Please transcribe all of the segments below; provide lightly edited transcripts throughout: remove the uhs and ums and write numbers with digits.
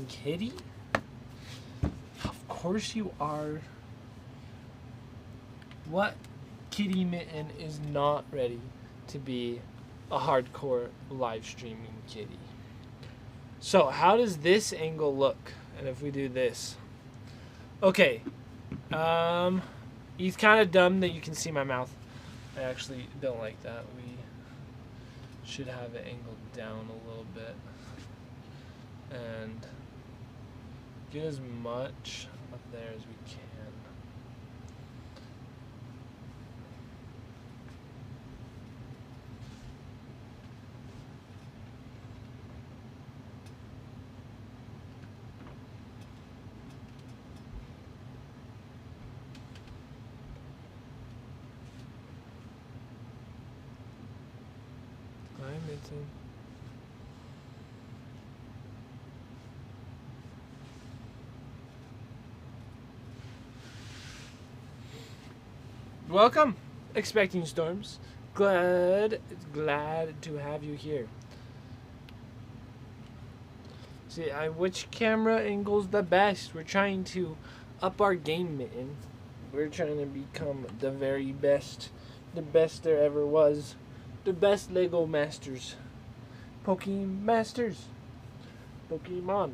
Kitty? Of course you are. What kitty mitten is not ready to be a hardcore live streaming kitty? So how does this angle look? And if we do this, okay, he's kind of dumb that you can see my mouth. I actually don't like that. We should have it angled down a little bit and get as much up there as we can. Welcome, Expecting Storms. Glad to have you here. See, which camera angle's the best? We're trying to up our game, Mitten. We're trying to become the very best, the best there ever was, the best Lego Masters, Pokemon Masters, Pokemon.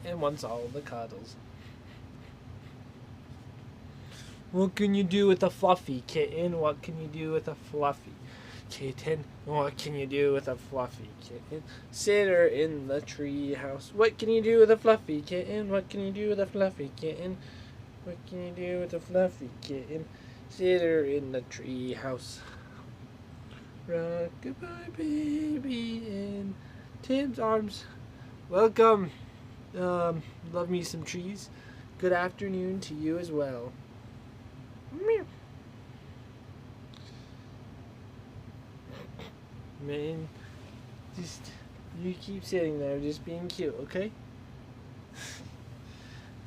It wants all the cuddles. What can you do with a fluffy kitten? What can you do with a fluffy kitten? What can you do with a fluffy kitten? Sit her in the tree house. What can you do with a fluffy kitten? What can you do with a fluffy kitten? What can you do with a fluffy kitten? Sit her in the tree house. Rock goodbye, baby, in Tim's arms. Welcome. Love me some trees. Good afternoon to you as well. Meow. Man, just you keep sitting there, just being cute, okay?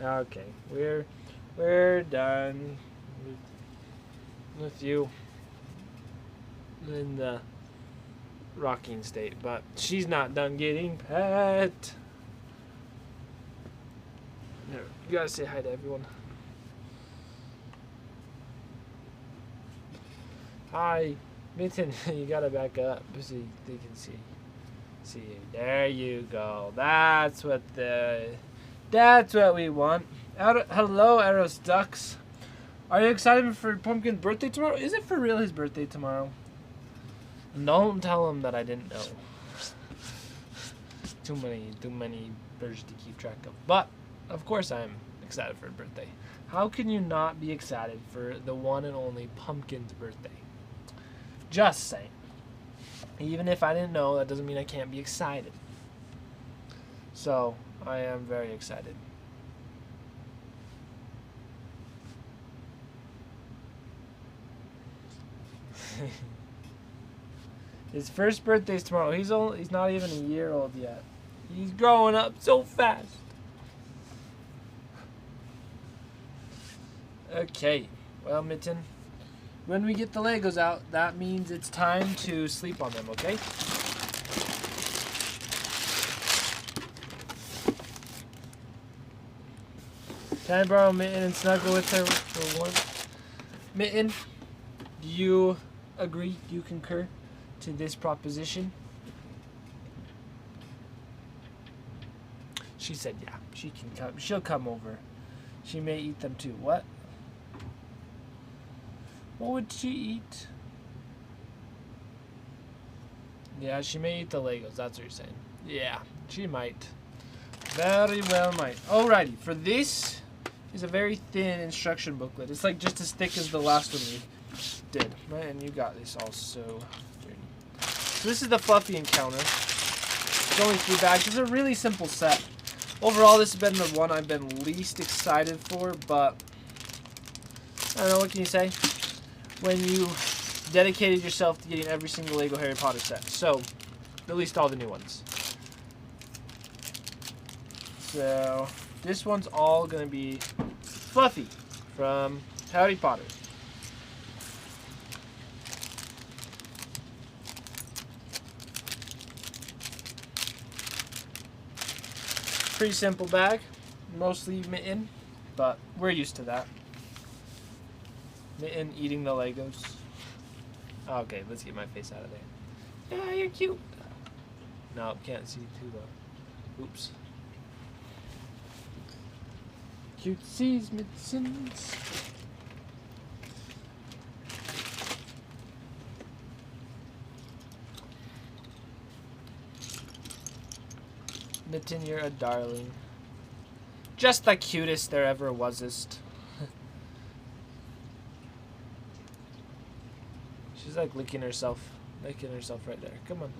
Okay, we're done with you in the rocking state, but she's not done getting pet. No, you gotta say hi to everyone. Hi, Mitten. You gotta back up so they can see you. There you go. That's what we want. Hello, Eros Ducks. Are you excited for Pumpkin's birthday tomorrow? Is it for real his birthday tomorrow? Don't tell him that I didn't know. Too many birds to keep track of. But of course I'm excited for his birthday. How can you not be excited for the one and only Pumpkin's birthday? Just saying. Even if I didn't know, that doesn't mean I can't be excited. So, I am very excited. His first birthday's tomorrow. He's not even a year old yet. He's growing up so fast. Okay, well, Mitten, when we get the Legos out, that means it's time to sleep on them, okay? Can I borrow Mitten and snuggle with her for once? Mitten, do you agree, do you concur to this proposition? She said yeah, she can come. She'll come over. She may eat them too. What? What would she eat? Yeah, she may eat the Legos. That's what you're saying. Yeah, she might. Very well might. Alrighty, for this is a very thin instruction booklet. It's like just as thick as the last one we did. And you got this also. So this is the Fluffy Encounter. It's only 3 bags. It's a really simple set. Overall, this has been the one I've been least excited for, but I don't know, what can you say? When you dedicated yourself to getting every single Lego Harry Potter set. So, at least all the new ones. So this one's all gonna be Fluffy from Harry Potter. Pretty simple bag, mostly Mitten, but we're used to that. Mitten eating the Legos. Okay, let's get my face out of there. Yeah, you're cute. No, can't see too well. Oops. Cutesies, Mittens. Mitten, you're a darling. Just the cutest there ever wasest. She's like licking herself right there. Come on.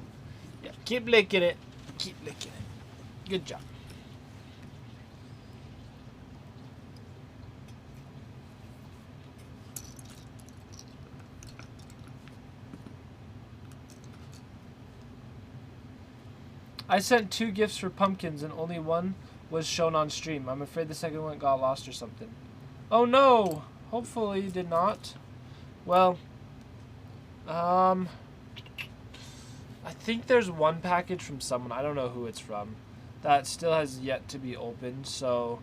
Yeah, keep licking it. Keep licking it. Good job. I sent 2 gifts for pumpkins and only one was shown on stream. I'm afraid the second one got lost or something. Oh no! Hopefully it did not. Well, I think there's one package from someone, I don't know who it's from, that still has yet to be opened, so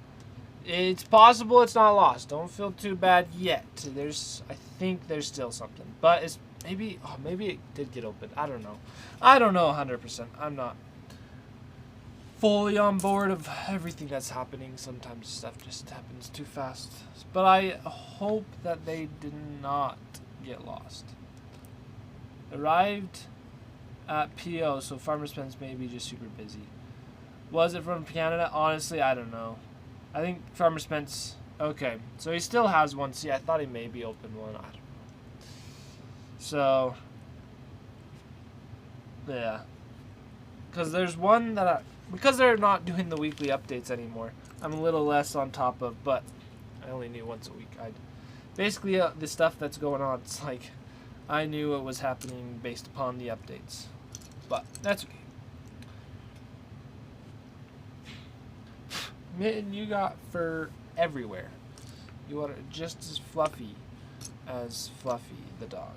it's possible it's not lost. Don't feel too bad yet. I think there's still something, but it's maybe it did get opened. I don't know 100%. I'm not fully on board of everything that's happening. Sometimes stuff just happens too fast, but I hope that they did not get lost. Arrived at PO, so Farmer Spence may be just super busy. Was it from Canada? Honestly, I don't know. I think Farmer Spence... Okay, so he still has one. See, I thought he maybe opened one. I don't know. So... yeah. Because there's one that because they're not doing the weekly updates anymore, I'm a little less on top of, but I only knew once a week. Basically, the stuff that's going on, it's like... I knew it was happening based upon the updates. But that's okay. Mitten, you got fur everywhere. You are just as fluffy as Fluffy the dog.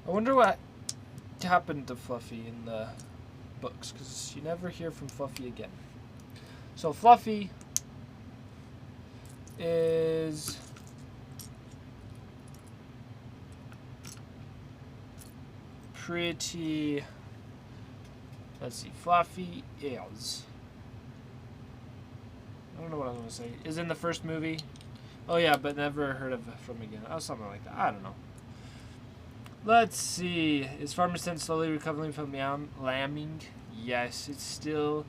I wonder what happened to Fluffy in the books, because you never hear from Fluffy again. So Fluffy is pretty... Let's see. Fluffy is... I don't know what I'm going to say. Is in the first movie. Oh yeah, but never heard of from again. Oh, something like that. I don't know. Let's see. Is Farmer Spence slowly recovering from lambing? Yes, it's still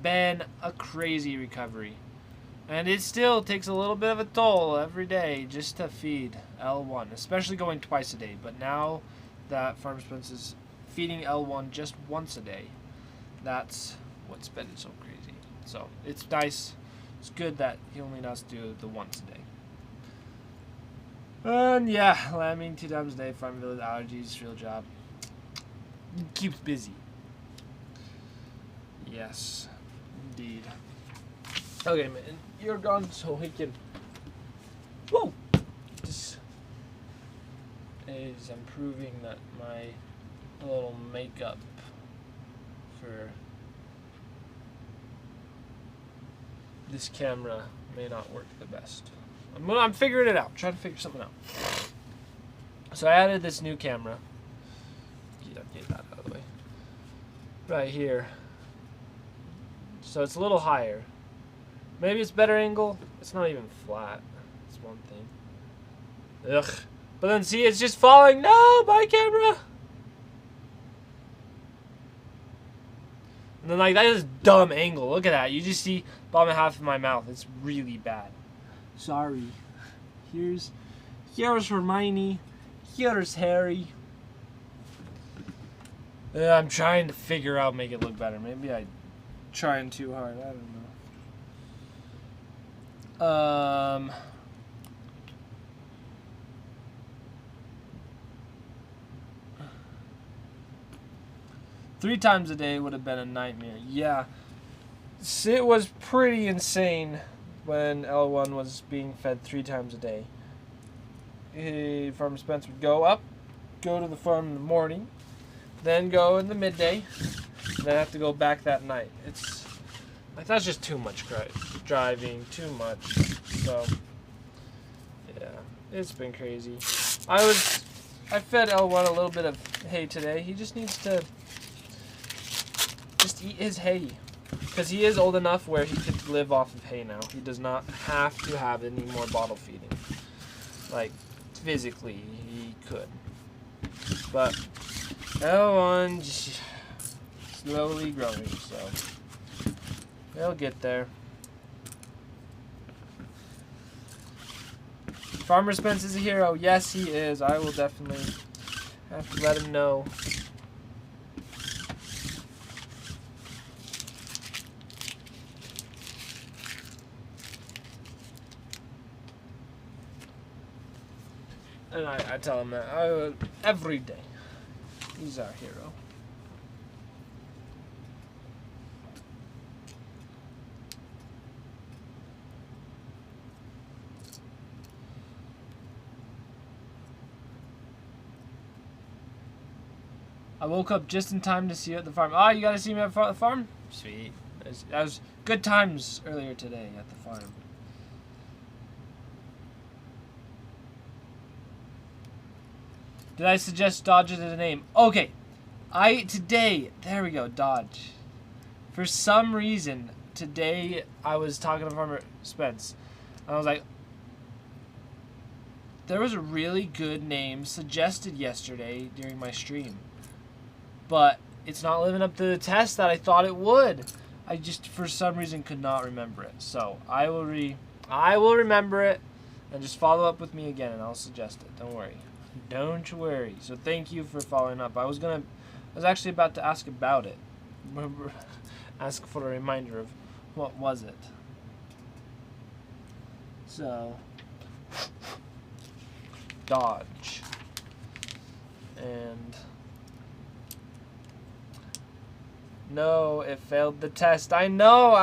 been a crazy recovery. And it still takes a little bit of a toll every day just to feed L1, especially going twice a day. But now that Farmer Spence is feeding L1 just once a day, that's what's been so crazy. So it's nice. It's good that he only has to do the once a day. And yeah, lambing 2 times a day, farm village, allergies, real job. Keeps busy. Yes, indeed. Okay, man, you're gone so we can... Whoa! This is improving that my little makeup for this camera may not work the best. I'm figuring it out. Trying to figure something out. So I added this new camera. Get that out of the way. Right here. So it's a little higher. Maybe it's better angle. It's not even flat. That's one thing. Ugh. But then see, it's just falling. No, my camera. And then like that is dumb angle. Look at that. You just see bottom half of my mouth. It's really bad. Sorry. Here's Hermione. Here's Harry. I'm trying to figure out make it look better. Maybe I'm trying too hard. I don't know. Um... 3 times a day would have been a nightmare. Yeah. It was pretty insane when L1 was being fed 3 times a day. Farmer Spence would go to the farm in the morning, then go in the midday, and then have to go back that night. It's like that's just too much driving, too much. So yeah, it's been crazy. I fed L1 a little bit of hay today. He just needs to just eat his hay. Because he is old enough where he could live off of hay now. He does not have to have any more bottle feeding. Like, physically, he could. But, L1 just slowly growing, so they'll get there. Farmer Spence is a hero. Yes, he is. I will definitely have to let him know. And I tell him that every day. He's our hero. I woke up just in time to see you at the farm. Oh, you got to see me at the farm? Sweet. That was good times earlier today at the farm. Did I suggest Dodge as a name? Okay. There we go, Dodge. For some reason, today I was talking to Farmer Spence. And I was like, there was a really good name suggested yesterday during my stream. But it's not living up to the test that I thought it would. I just, for some reason, could not remember it. So, I will remember it and just follow up with me again and I'll suggest it. Don't worry. Don't worry. So thank you for following up. I was actually about to ask about it. Ask for a reminder of what was it. So Dodge. And no, it failed the test. I know.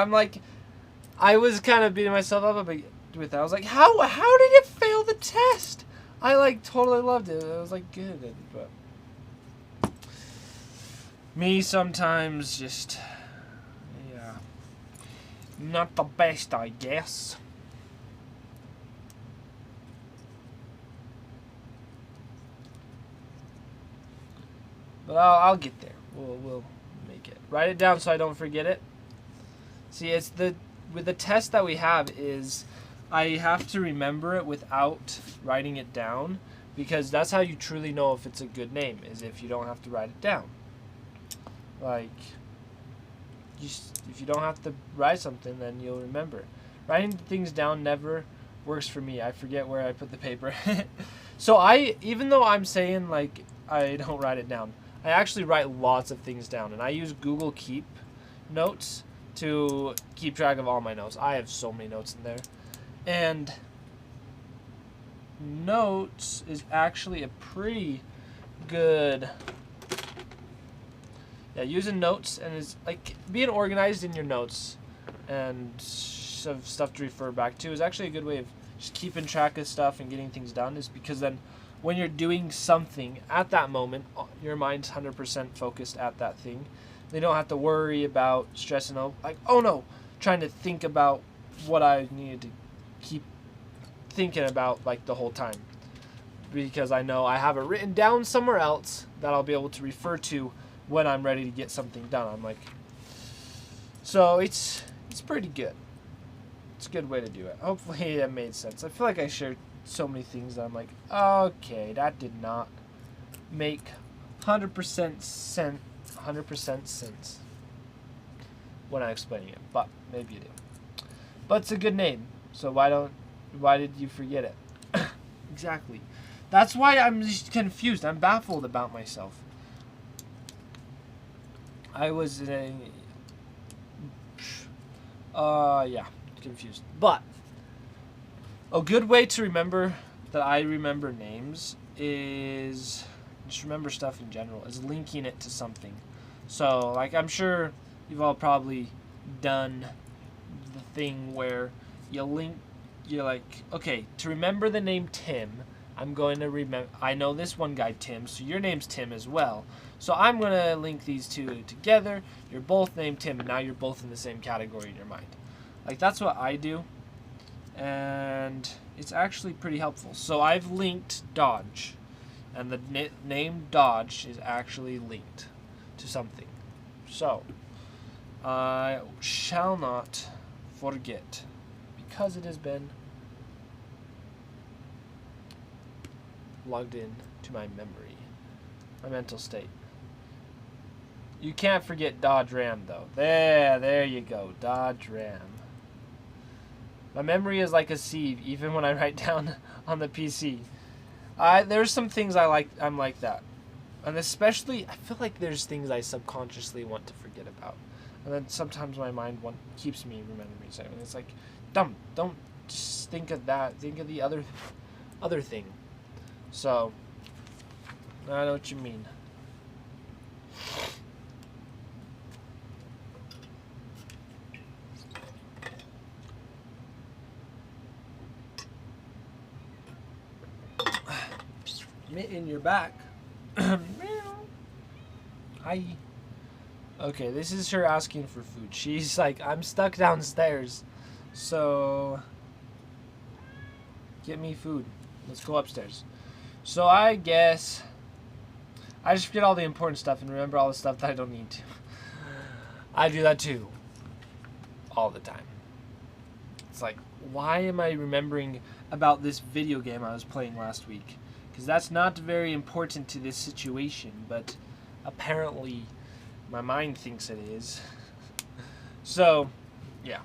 I was kind of beating myself up with that. I was like, how did it fail the test? I totally loved it. It was good, but me sometimes just, yeah, not the best, I guess. But I'll get there. We'll make it. Write it down so I don't forget it. See, it's with the test that we have is I have to remember it without writing it down, because that's how you truly know if it's a good name, is if you don't have to write it down. If you don't have to write something, then you'll remember it. Writing things down never works for me. I forget where I put the paper. So even though I'm saying I don't write it down, I actually write lots of things down, and I use Google Keep Notes to keep track of all my notes. I have so many notes in there. And Notes is actually a pretty good, using Notes, and is being organized in your notes and stuff to refer back to is actually a good way of just keeping track of stuff and getting things done, is because then when you're doing something at that moment, your mind's 100% focused at that thing. They don't have to worry about stressing out, oh no, trying to think about what I needed to keep thinking about the whole time, because I know I have it written down somewhere else that I'll be able to refer to when I'm ready to get something done. So it's pretty good. It's a good way to do it. Hopefully it made sense. I feel like I shared so many things that I'm okay, that did not make 100% sense when I'm explaining it, but maybe you do. But it's a good name, so why did you forget it? Exactly. That's why I'm just confused. I'm baffled about myself. I was confused. But A good way to remember that I remember names is just remember stuff in general, is linking it to something. So, like, I'm sure you've all probably done the thing where you're like, okay, to remember the name Tim, I'm going to remember, I know this one guy Tim, so your name's Tim as well. So I'm going to link these two together. You're both named Tim, and now you're both in the same category in your mind. Like, that's what I do. And it's actually pretty helpful. So I've linked Dodge, and the name Dodge is actually linked to something. So I shall not forget, because it has been logged in to my memory, my mental state. You can't forget Dodge Ram, though. There you go, Dodge Ram. My memory is like a sieve, even when I write down on the PC. There's some things I'm like that. And especially, I feel like there's things I subconsciously want to forget about. And then sometimes my mind keeps me remembering something. It's like, don't just think of that. Think of the other thing. So, I know what you mean. Mitten, you're back. Hi. Okay, this is her asking for food. She's like, I'm stuck downstairs, so get me food. Let's go upstairs. So I guess I just forget all the important stuff and remember all the stuff that I don't need to. I do that too. All the time. It's like, why am I remembering about this video game I was playing last week? Because that's not very important to this situation, but apparently my mind thinks it is. So, yeah.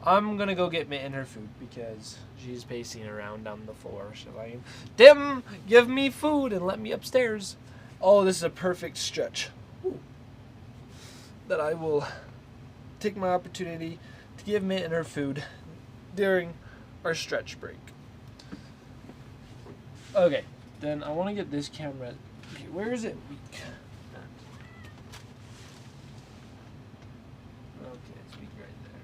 I'm gonna go get Mitten her food because she's pacing around on the floor. She's like, Dim, give me food and let me upstairs. Oh, this is a perfect stretch. Ooh. That I will take my opportunity to give Mitten her food during our stretch break. Okay, then I want to get this camera. Okay, where is it weak? Okay, it's weak right there.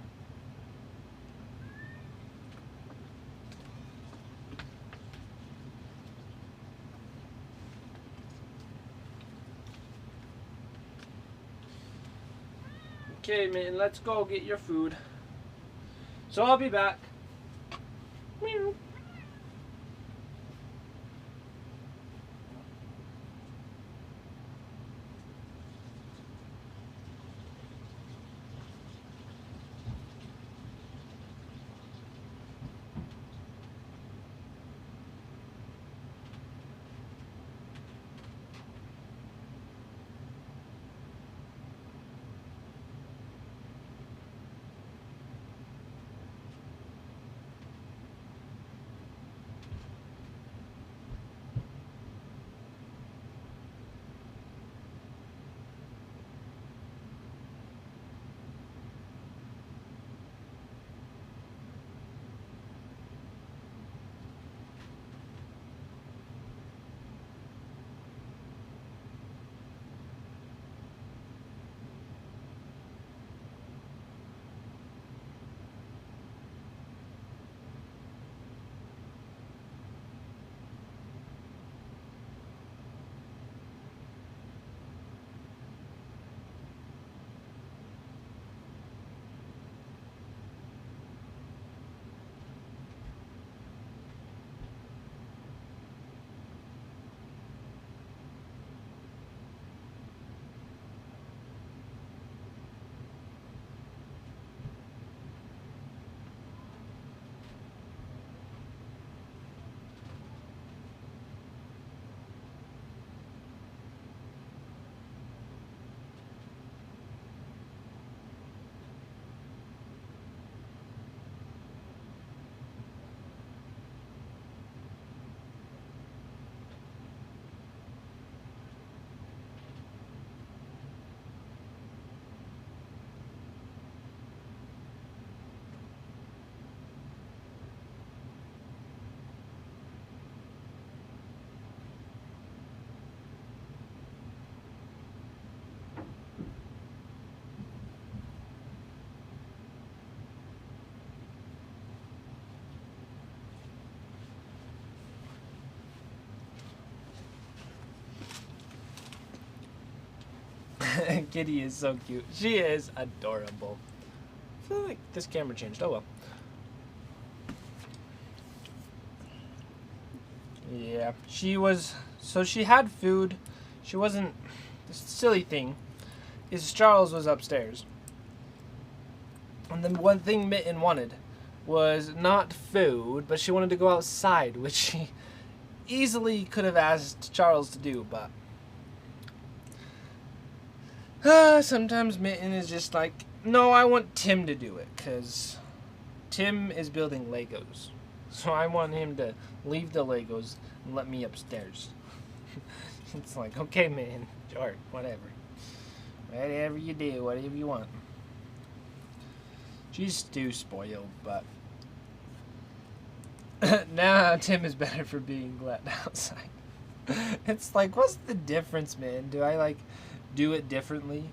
Okay, man, let's go get your food. So I'll be back. Meow. Kitty is so cute. She is adorable. I feel like this camera changed. Oh well. Yeah, she was. So she had food. She wasn't. The silly thing is Charles was upstairs. And the one thing Mitten wanted was not food, but she wanted to go outside, which she easily could have asked Charles to do, but sometimes Mitten is just like, no, I want Tim to do it, because Tim is building Legos. So I want him to leave the Legos and let me upstairs. It's like, okay, man, sure, whatever. Whatever you do, whatever you want. She's too spoiled, but now Tim is better for being let outside. It's like, what's the difference, man? Do I, like, do it differently?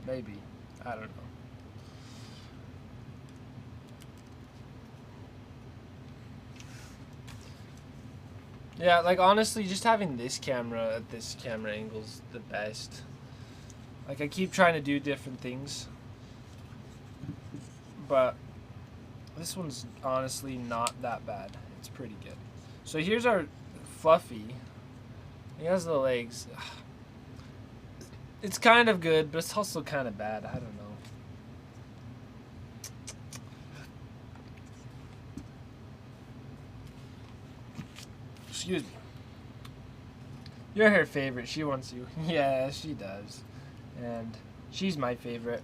Maybe. I don't know. Yeah, like, honestly, just having this camera at this camera angle is the best. Like, I keep trying to do different things, but this one's honestly not that bad. It's pretty good. So here's our Fluffy. He has the legs. It's kind of good, but it's also kind of bad. I don't know. Excuse me. You're her favorite. She wants you. Yeah, she does. And she's my favorite.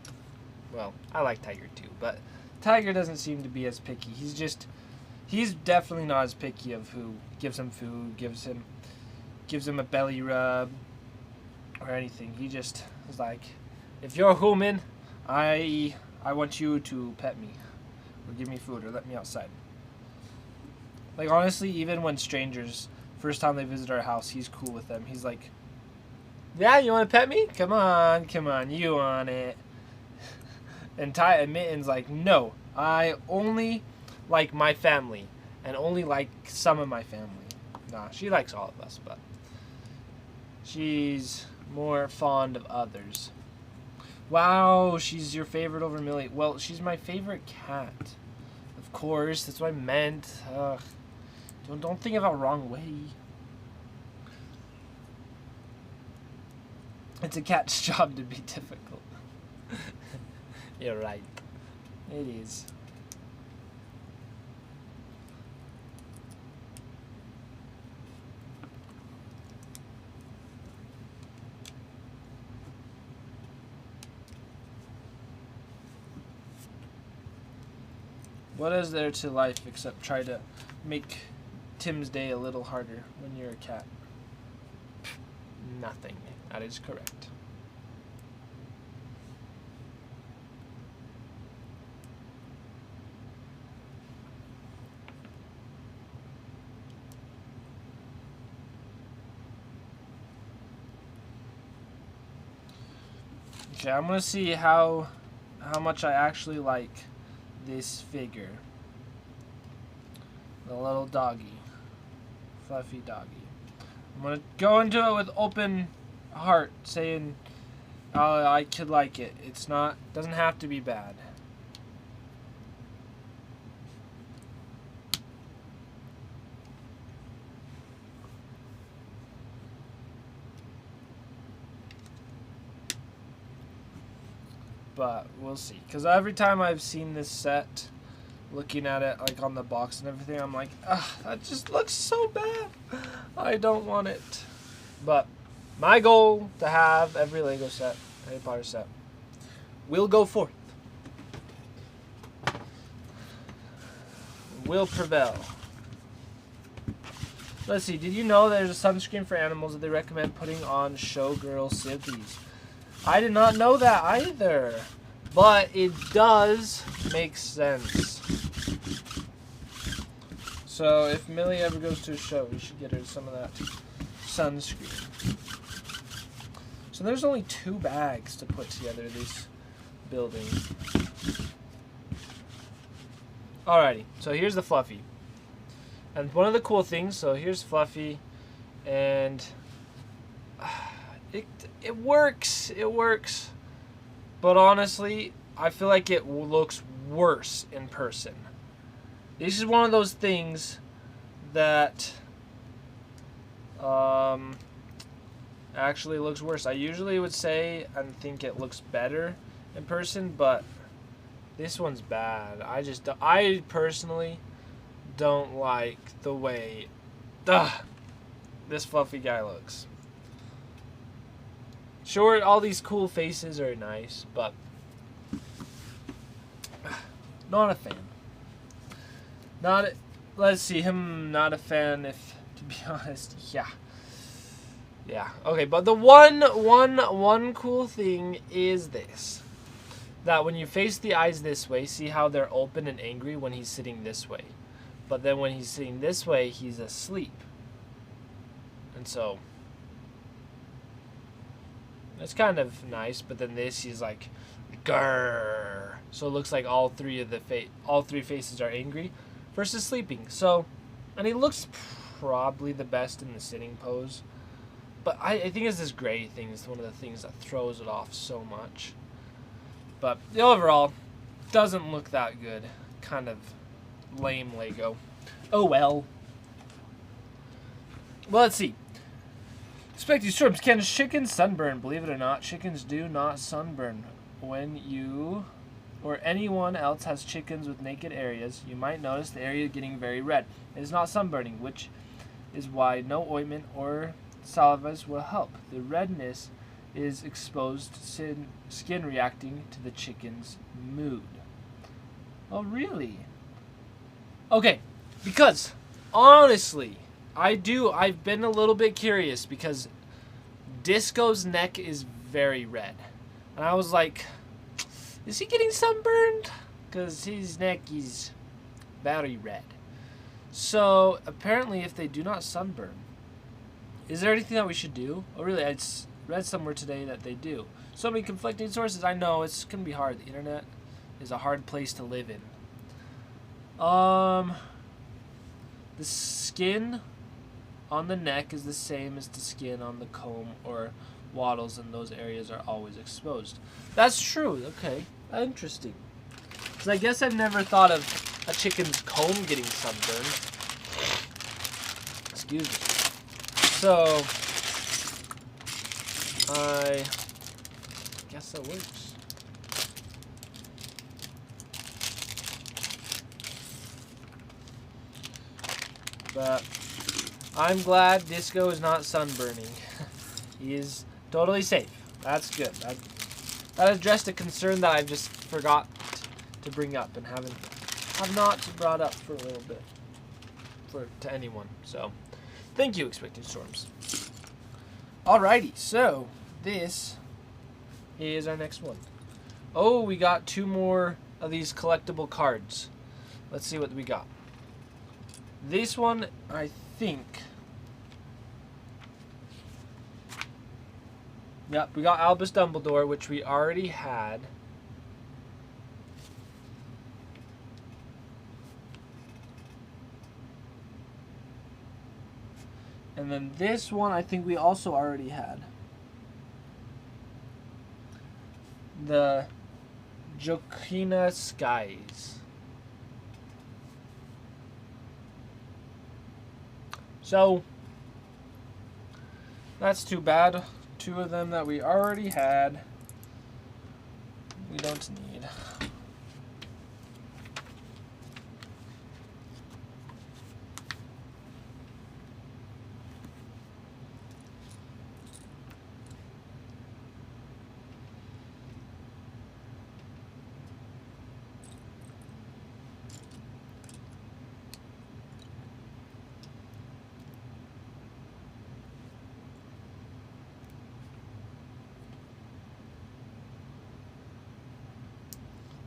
Well, I like Tiger too, but Tiger doesn't seem to be as picky. He's definitely not as picky of who gives him food, gives him a belly rub, or anything. He just is like, if you're a human, I want you to pet me, or give me food, or let me outside. Like, honestly, even when strangers, first time they visit our house, he's cool with them. He's like, yeah, you want to pet me? Come on, you want it. And Mitten's like, no, I only like my family, and only like some of my family. Nah, she likes all of us, but she's more fond of others. Wow, she's your favorite over Millie. Well, she's my favorite cat. Of course, that's what I meant. Ugh. Don't think of it the wrong way. It's a cat's job to be difficult. You're right. It is. What is there to life except try to make Tim's day a little harder when you're a cat? Nothing. That is correct. Okay, I'm gonna see how much I actually like this figure. The little doggy. Fluffy doggy. I'm gonna go into it with open heart, saying I could like it. It's not, doesn't have to be bad. But we'll see. Because every time I've seen this set, looking at it like on the box and everything, I'm like, ugh, that just looks so bad. I don't want it. But my goal to have every Lego set, Harry Potter set, will go forth. Will prevail. Let's see, did you know there's a sunscreen for animals that they recommend putting on showgirl civvies? I did not know that either, but it does make sense. So if Millie ever goes to a show, we should get her some of that sunscreen. So there's only 2 bags to put together this building. Alrighty, so here's the Fluffy. And one of the cool things, so here's Fluffy, and It works. It works. But honestly, I feel like it looks worse in person. This is one of those things that actually looks worse. I usually would say and think it looks better in person, but this one's bad. I personally don't like the way this fluffy guy looks. Sure, all these cool faces are nice, but not a fan. Let's see, not a fan if, to be honest, yeah. Okay, but the one cool thing is this. That when you face the eyes this way, see how they're open and angry when he's sitting this way. But then when he's sitting this way, he's asleep. And so it's kind of nice, but then this, he's like, grrr. So it looks like all three faces are angry versus sleeping. So, and he looks probably the best in the sitting pose. But I think it's this gray thing is one of the things that throws it off so much. But the overall doesn't look that good. Kind of lame Lego. Oh well. Well, let's see. Expecting storms. Can chicken sunburn? Believe it or not, chickens do not sunburn. When you or anyone else has chickens with naked areas, you might notice the area getting very red. It is not sunburning, which is why no ointment or salvas will help. The redness is exposed skin reacting to the chicken's mood. Oh, really? Okay, because honestly, I've been a little bit curious because Disco's neck is very red. And I was like, is he getting sunburned? Because his neck is very red. So, apparently if they do not sunburn, is there anything that we should do? Oh, really? I read somewhere today that they do. So many conflicting sources. I know, it's going to be hard. The internet is a hard place to live in. The skin on the neck is the same as the skin on the comb or wattles, and those areas are always exposed. That's true. Okay. Interesting. Because I guess I've never thought of a chicken's comb getting sunburned. Excuse me. So, I guess that works. But I'm glad Disco is not sunburning. He is totally safe. That's good. That addressed a concern that I just forgot to bring up and have not brought up for a little bit to anyone. So, thank you, Expecting Storms. Alrighty, so this is our next one. Oh, we got 2 more of these collectible cards. Let's see what we got. This one, I think. Yep, we got Albus Dumbledore, which we already had. And then this one, I think we also already had. The Jokina Skies. So, that's too bad. 2 of them that we already had. We don't need.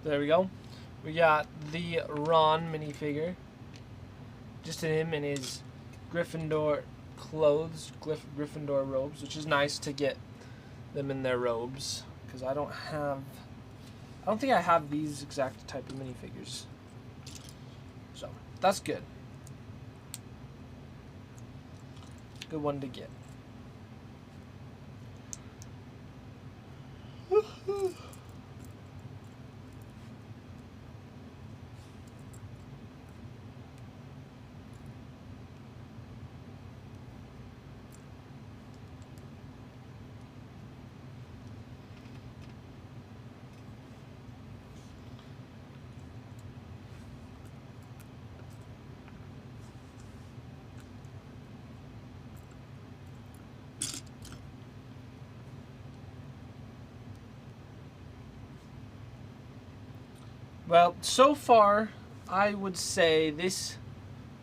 There we go. We got the Ron minifigure. Just him in his Gryffindor clothes, Gryffindor robes, which is nice to get them in their robes. Because I don't think I have these exact type of minifigures. So, that's good. Good one to get. Well, so far, I would say this...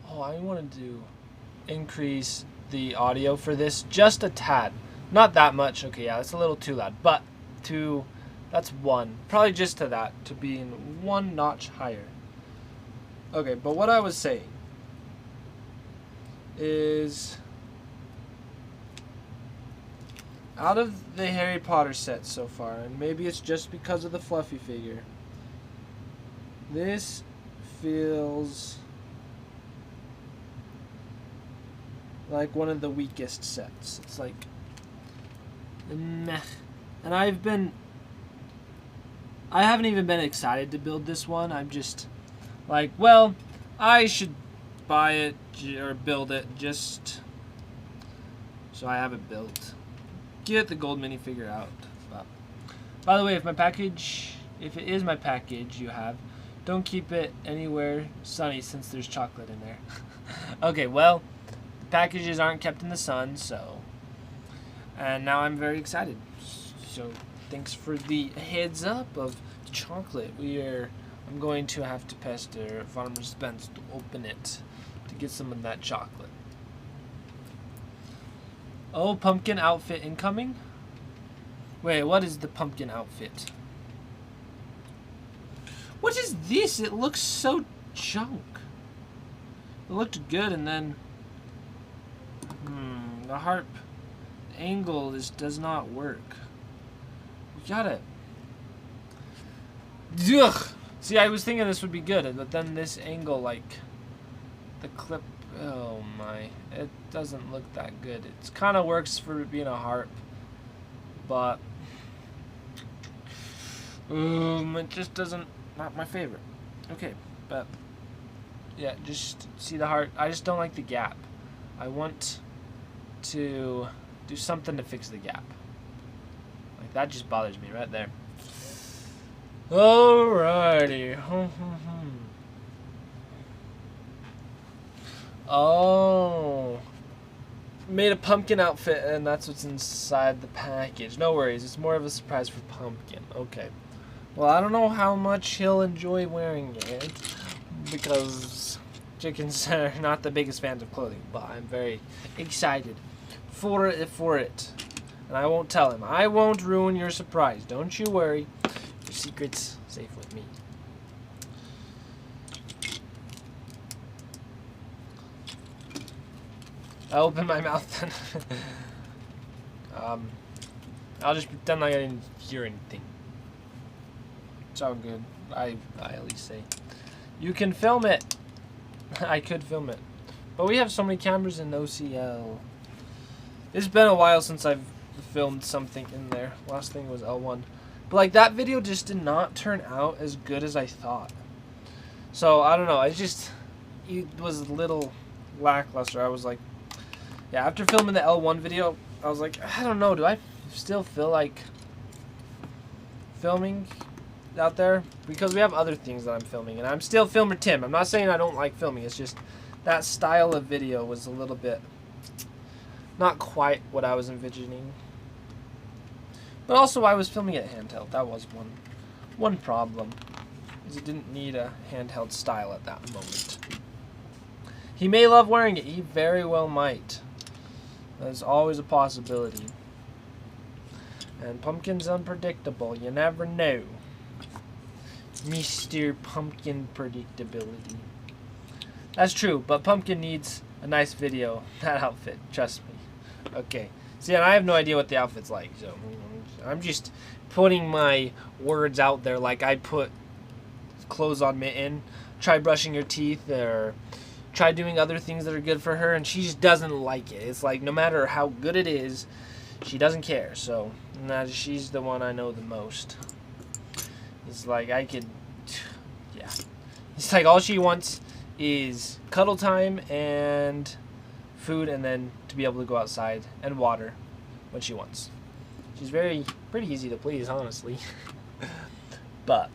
Oh, I wanted to increase the audio for this just a tad. Not that much. Okay, yeah, that's a little too loud. But to... That's one. Probably just to that. To be in one notch higher. Okay, but what I was saying is... Out of the Harry Potter set so far, and maybe it's just because of the Fluffy figure... This feels like one of the weakest sets. It's like meh. And I haven't even been excited to build this one. I'm just like, well, I should buy it or build it just so I have it built. Get the gold minifigure out. But, by the way, if it is my package you have, don't keep it anywhere sunny since there's chocolate in there. Okay, well, the packages aren't kept in the sun, so... And now I'm very excited. So, thanks for the heads up of chocolate. I'm going to have to pester Farmer Spence to open it to get some of that chocolate. Oh, pumpkin outfit incoming? Wait, what is the pumpkin outfit? What is this? It looks so junk. It looked good and then... the harp angle does not work. We gotta... Ugh! See, I was thinking this would be good, but then this angle, like... The clip... Oh my. It doesn't look that good. It kind of works for being a harp. But... it just doesn't... Not my favorite. Okay, but yeah, just see the heart. I just don't like the gap. I want to do something to fix the gap. Like that just bothers me right there. Alrighty. Oh. Made a pumpkin outfit and that's what's inside the package. No worries, it's more of a surprise for Pumpkin. Okay. Well, I don't know how much he'll enjoy wearing it, because chickens are not the biggest fans of clothing, but I'm very excited for it. And I won't tell him. I won't ruin your surprise. Don't you worry. Your secret's safe with me. I open my mouth then. I'll just pretend like I didn't hear anything. It's all good. I at least say. You can film it. I could film it. But we have so many cameras in OCL. It's been a while since I've filmed something in there. Last thing was L1. But like that video just did not turn out as good as I thought. So I don't know. It was a little lackluster. I was like, yeah, after filming the L1 video, I was like, I don't know. Do I still feel like filming out there? Because we have other things that I'm filming, and I'm still Filmer Tim. I'm not saying I don't like filming. It's just that style of video was a little bit not quite what I was envisioning. But also I was filming it handheld. That was one problem, is it didn't need a handheld style at that moment. He may love wearing it. He very well might. There's always a possibility. And Pumpkin's unpredictable. You never know. Mr. Pumpkin predictability. That's true, but Pumpkin needs a nice video. That outfit, trust me. Okay. See, and I have no idea what the outfit's like, so I'm just putting my words out there like I put clothes on Mitten. Try brushing your teeth, or try doing other things that are good for her, and she just doesn't like it. It's like no matter how good it is, she doesn't care. So she's the one I know the most. It's like I could, yeah. It's like all she wants is cuddle time and food, and then to be able to go outside and water when she wants. She's pretty easy to please, honestly. But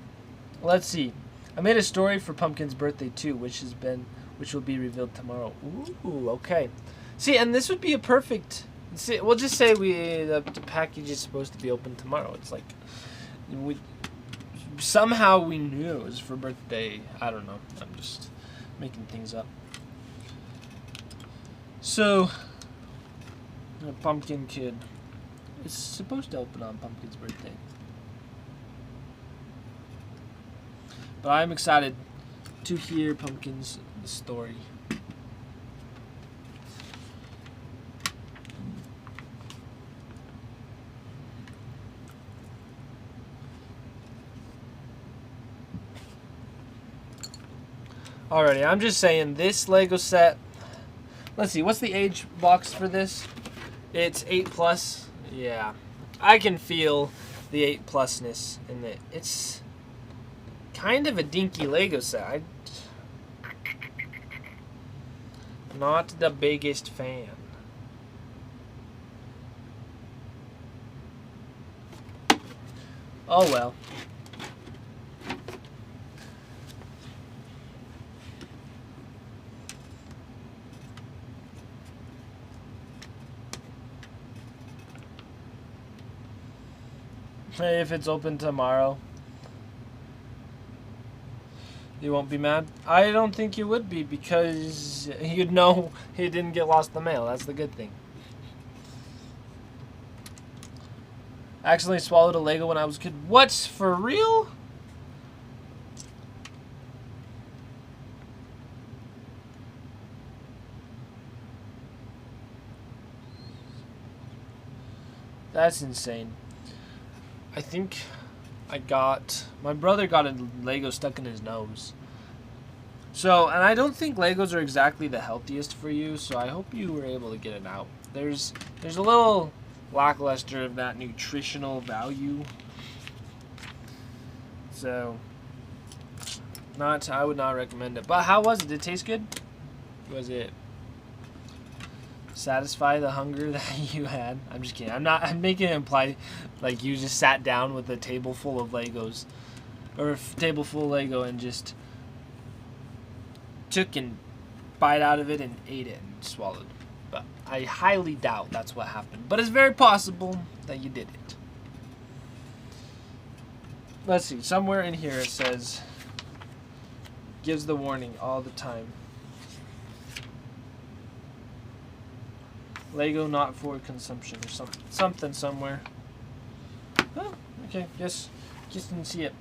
let's see. I made a story for Pumpkin's birthday too, which will be revealed tomorrow. Ooh, okay. See, and this would be a perfect. See, we'll just say the package is supposed to be open tomorrow. It's like somehow we knew it was for birthday. I don't know. I'm just making things up. So, the Pumpkin Kid is supposed to open on Pumpkin's birthday. But I'm excited to hear Pumpkin's story. Alrighty, I'm just saying this Lego set. Let's see, what's the age box for this? It's 8+. Yeah, I can feel the 8+ness in it. It's kind of a dinky Lego set. I'm not the biggest fan. Oh well. If it's open tomorrow, you won't be mad? I don't think you would be, because you'd know he didn't get lost in the mail. That's the good thing. I accidentally swallowed a Lego when I was a kid. What's for real? That's insane. I think my brother got a Lego stuck in his nose. So, and I don't think Legos are exactly the healthiest for you, so I hope you were able to get it out. There's a little lackluster of that nutritional value. So, I would not recommend it. But how was it? Did it taste good? Was it satisfy the hunger that you had? I'm just kidding. I'm making it imply like you just sat down with a table full of Legos, or a table full of Lego, and just took and bite out of it and ate it and swallowed. But I highly doubt that's what happened. But it's very possible that you did it. Let's see. Somewhere in here it says, gives the warning all the time. Lego not for consumption, or something somewhere. Oh, okay. Just didn't see it.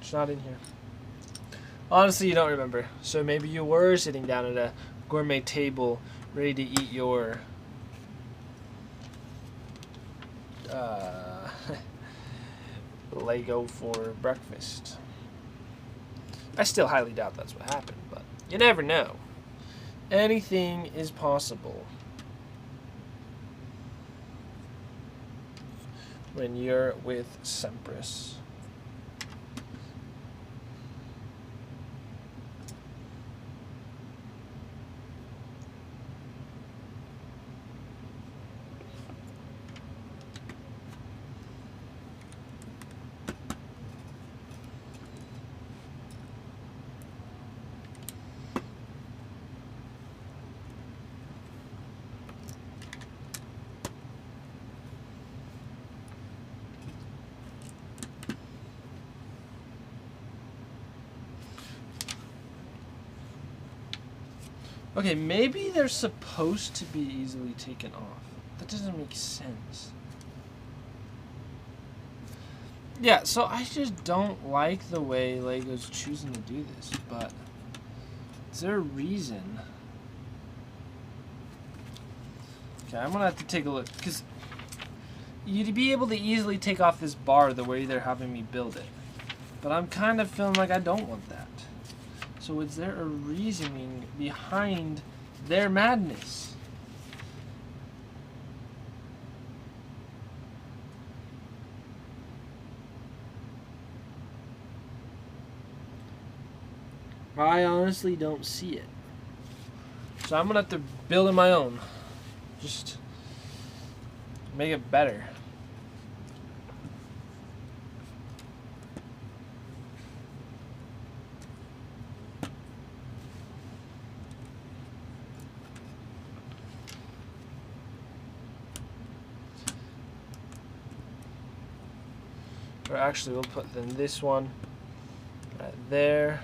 It's not in here. Honestly, you don't remember. So maybe you were sitting down at a gourmet table, ready to eat your Lego for breakfast. I still highly doubt that's what happened, but you never know. Anything is possible when you're with Sempress. Okay, maybe they're supposed to be easily taken off. That doesn't make sense. Yeah, so I just don't like the way Lego's choosing to do this, but is there a reason? Okay, I'm gonna have to take a look, because you'd be able to easily take off this bar the way they're having me build it. But I'm kind of feeling like I don't want that. So is there a reasoning behind their madness? I honestly don't see it. So I'm gonna have to build it my own. Just make it better. Or actually, we'll put then this one right there.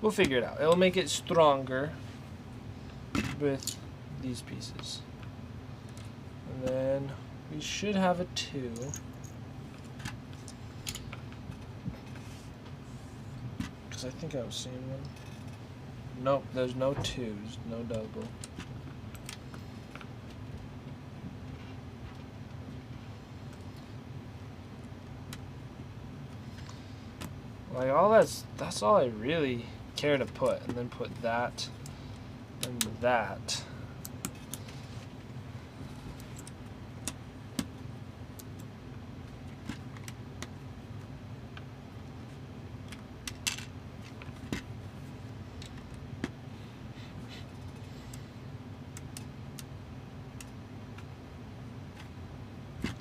We'll figure it out. It'll make it stronger with these pieces. And then we should have a 2. Because I think I was seeing one. Nope, there's no 2s, no double. Like all that's all I really care to put, and then put that and that.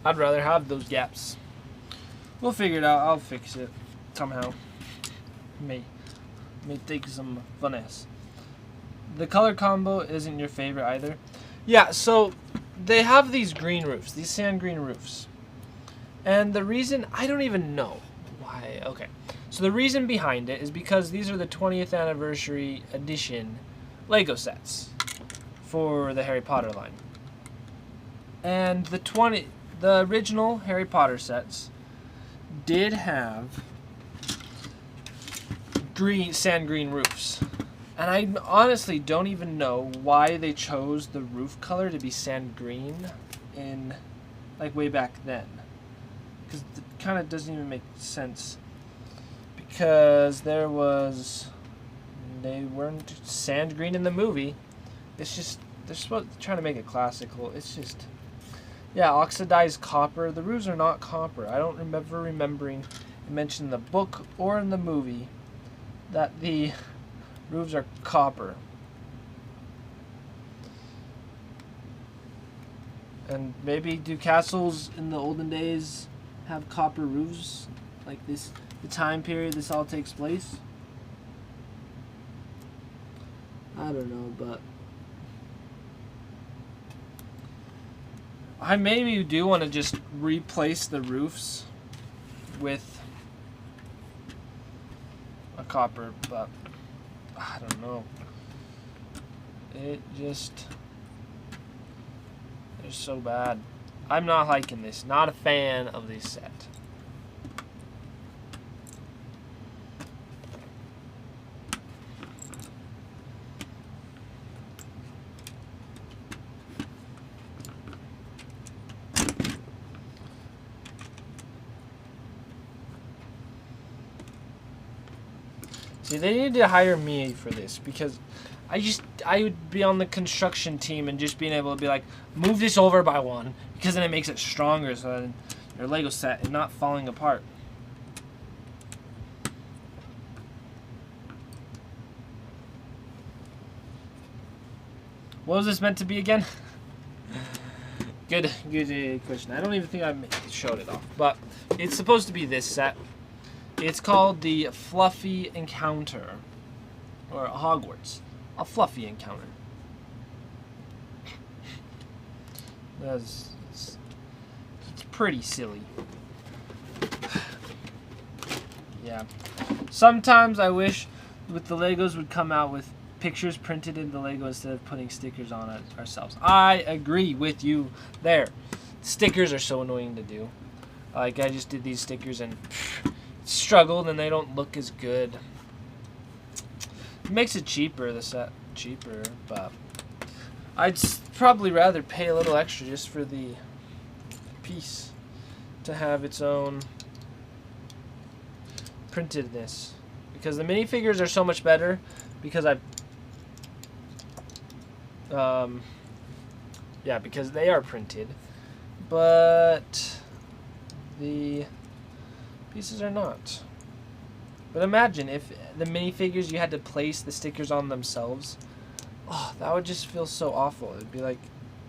I'd rather have those gaps. We'll figure it out. I'll fix it somehow. May take some finesse. The color combo isn't your favorite either. Yeah, so they have these green roofs, these sand green roofs. And the reason, I don't even know why. Okay. So the reason behind it is because these are the 20th anniversary edition Lego sets for the Harry Potter line. And the original Harry Potter sets did have sand green roofs, and I honestly don't even know why they chose the roof color to be sand green in like way back then, because it kind of doesn't even make sense, because they weren't sand green in the movie. It's just they're trying to make it classical. It's just, yeah, oxidized copper. The roofs are not copper. I don't remember remembering it mentioned in the book or in the movie that the roofs are copper. And maybe do castles in the olden days have copper roofs? Like this, the time period this all takes place? I don't know, but I maybe do want to just replace the roofs with a copper, but I don't know. It just is so bad. I'm not liking this. Not a fan of this set. See, they need to hire me for this, because I would be on the construction team and just being able to be like, move this over by 1, because then it makes it stronger, so then your Lego set is not falling apart. What was this meant to be again? Good question. I don't even think I showed it off, but it's supposed to be this set. It's called the Fluffy Encounter, or Hogwarts. A Fluffy Encounter. It's pretty silly. Yeah. Sometimes I wish with the Legos would come out with pictures printed in the Lego instead of putting stickers on it ourselves. I agree with you there. Stickers are so annoying to do. Like, I just did these stickers and struggled, and they don't look as good. It makes it cheaper, the set cheaper, but I'd probably rather pay a little extra just for the piece to have its own printedness, because the minifigures are so much better, because because they are printed, but the pieces are not. But imagine if the minifigures, you had to place the stickers on themselves. Oh, that would just feel so awful. It'd be like,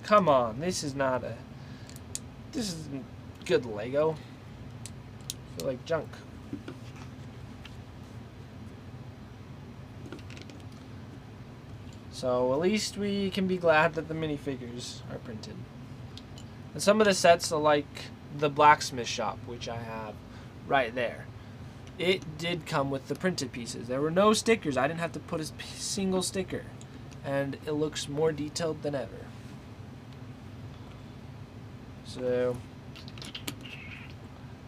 come on, this isn't good Lego. I feel like junk. So at least we can be glad that the minifigures are printed. And some of the sets are like the blacksmith shop, which I have right there. It did come with the printed pieces. There were no stickers. I didn't have to put a single sticker. And it looks more detailed than ever. So,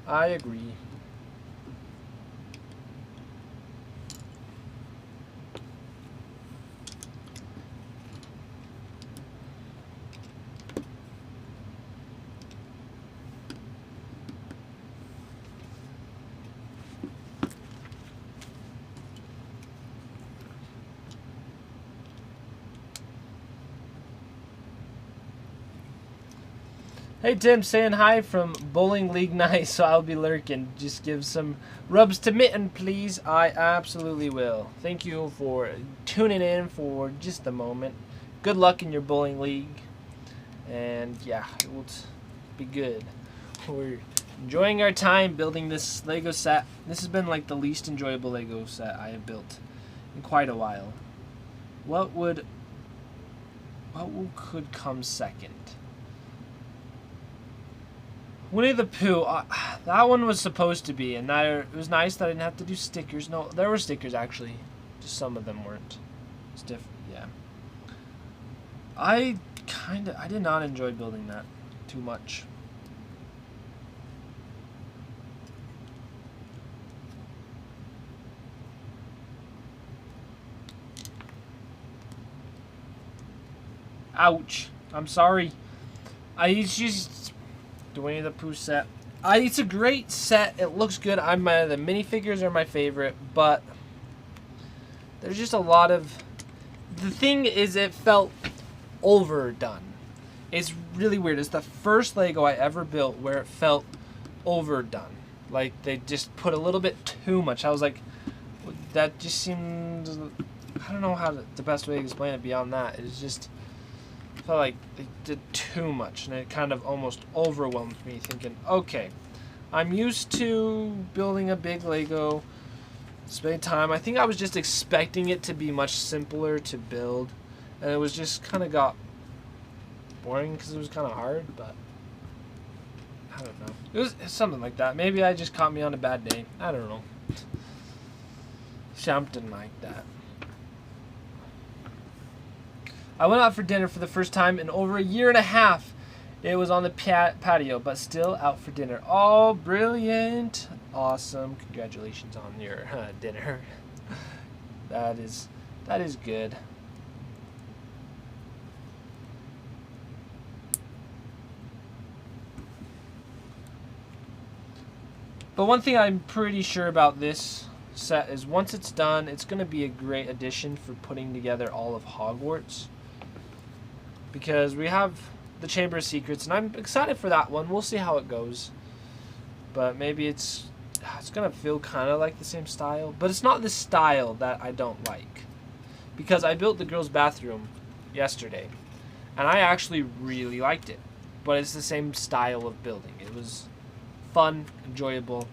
I agree. Hey Tim, saying hi from Bowling League Night, so I'll be lurking. Just give some rubs to Mitten, please. I absolutely will. Thank you for tuning in for just a moment. Good luck in your bowling league. And yeah, it will be good. We're enjoying our time building this Lego set. This has been like the least enjoyable Lego set I have built in quite a while. What could come second? Winnie the Pooh, that one was supposed to be, and it was nice that I didn't have to do stickers. No, there were stickers actually, just some of them weren't. It's different, yeah. I did not enjoy building that too much. Ouch! I'm sorry. It's just the Winnie the Pooh set. It's a great set. It looks good. The minifigures are my favorite, but there's just a lot of. The thing is, it felt overdone. It's really weird. It's the first Lego I ever built where it felt overdone. Like they just put a little bit too much. I was like, that just seemed. I don't know the best way to explain it beyond that. It's just. I felt like they did too much, and it kind of almost overwhelmed me, thinking, okay, I'm used to building a big Lego, spending time. I think I was just expecting it to be much simpler to build, and it was just kind of got boring because it was kind of hard, but I don't know. It was something like that. Maybe I just caught me on a bad day. I don't know. Something like that. I went out for dinner for the first time in over a year and a half. It was on the patio, but still out for dinner. Oh, brilliant. Awesome. Congratulations on your dinner. That is good. But one thing I'm pretty sure about this set is once it's done, it's going to be a great addition for putting together all of Hogwarts. Because we have the Chamber of Secrets, and I'm excited for that one. We'll see how it goes. But maybe it's going to feel kind of like the same style. But it's not the style that I don't like. Because I built the girls' bathroom yesterday, and I actually really liked it. But it's the same style of building. It was fun, enjoyable,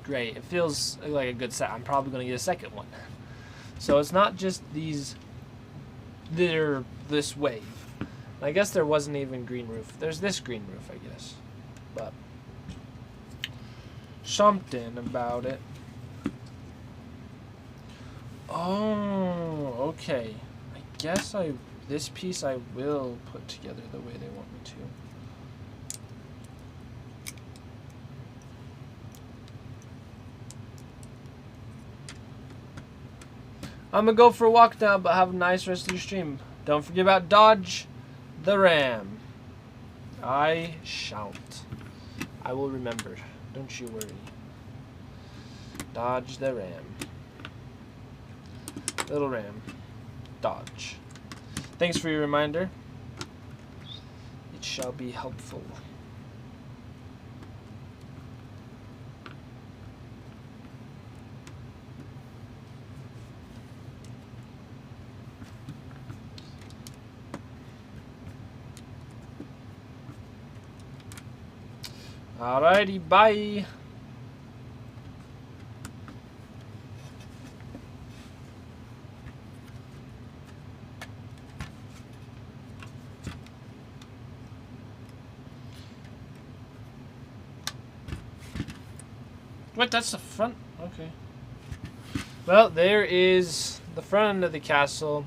great. It feels like a good set. I'm probably going to get a second one. So it's not just they're this wave. I guess there wasn't even green roof. There's this green roof, I guess. But something about it. Oh, okay. I guess this piece I will put together the way they want me to. I'm gonna go for a walk now, but have a nice rest of your stream. Don't forget about Dodge the Ram. I shan't. I will remember. Don't you worry. Dodge the Ram. Little Ram. Dodge. Thanks for your reminder. It shall be helpful. Alrighty, bye. What? That's the front? Okay. Well, there is the front end of the castle.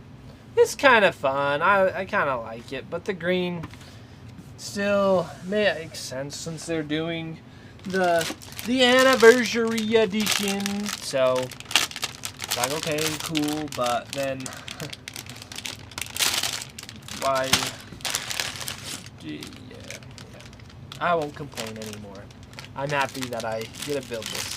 It's kind of fun. I kind of like it, but the green still makes sense since they're doing the anniversary edition. So it's like, okay, cool, but then why? Yeah, I won't complain anymore. I'm happy that I get to build this.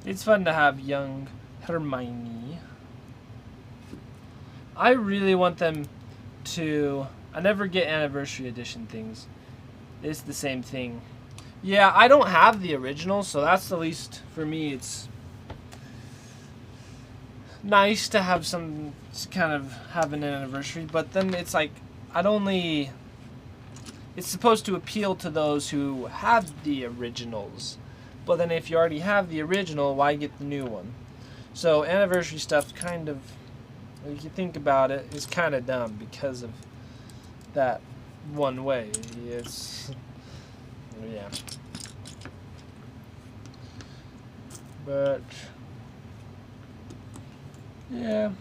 It's fun to have young Hermione. I really want them to... I never get anniversary edition things. It's the same thing. Yeah, I don't have the original, so that's the least... For me, it's nice to have some kind of have an anniversary, but then it's like, I'd only... It's supposed to appeal to those who have the originals. But then if you already have the original, why get the new one? So anniversary stuff kind of, if you think about it, is kind of dumb because of that one way. It's, yeah. But, yeah.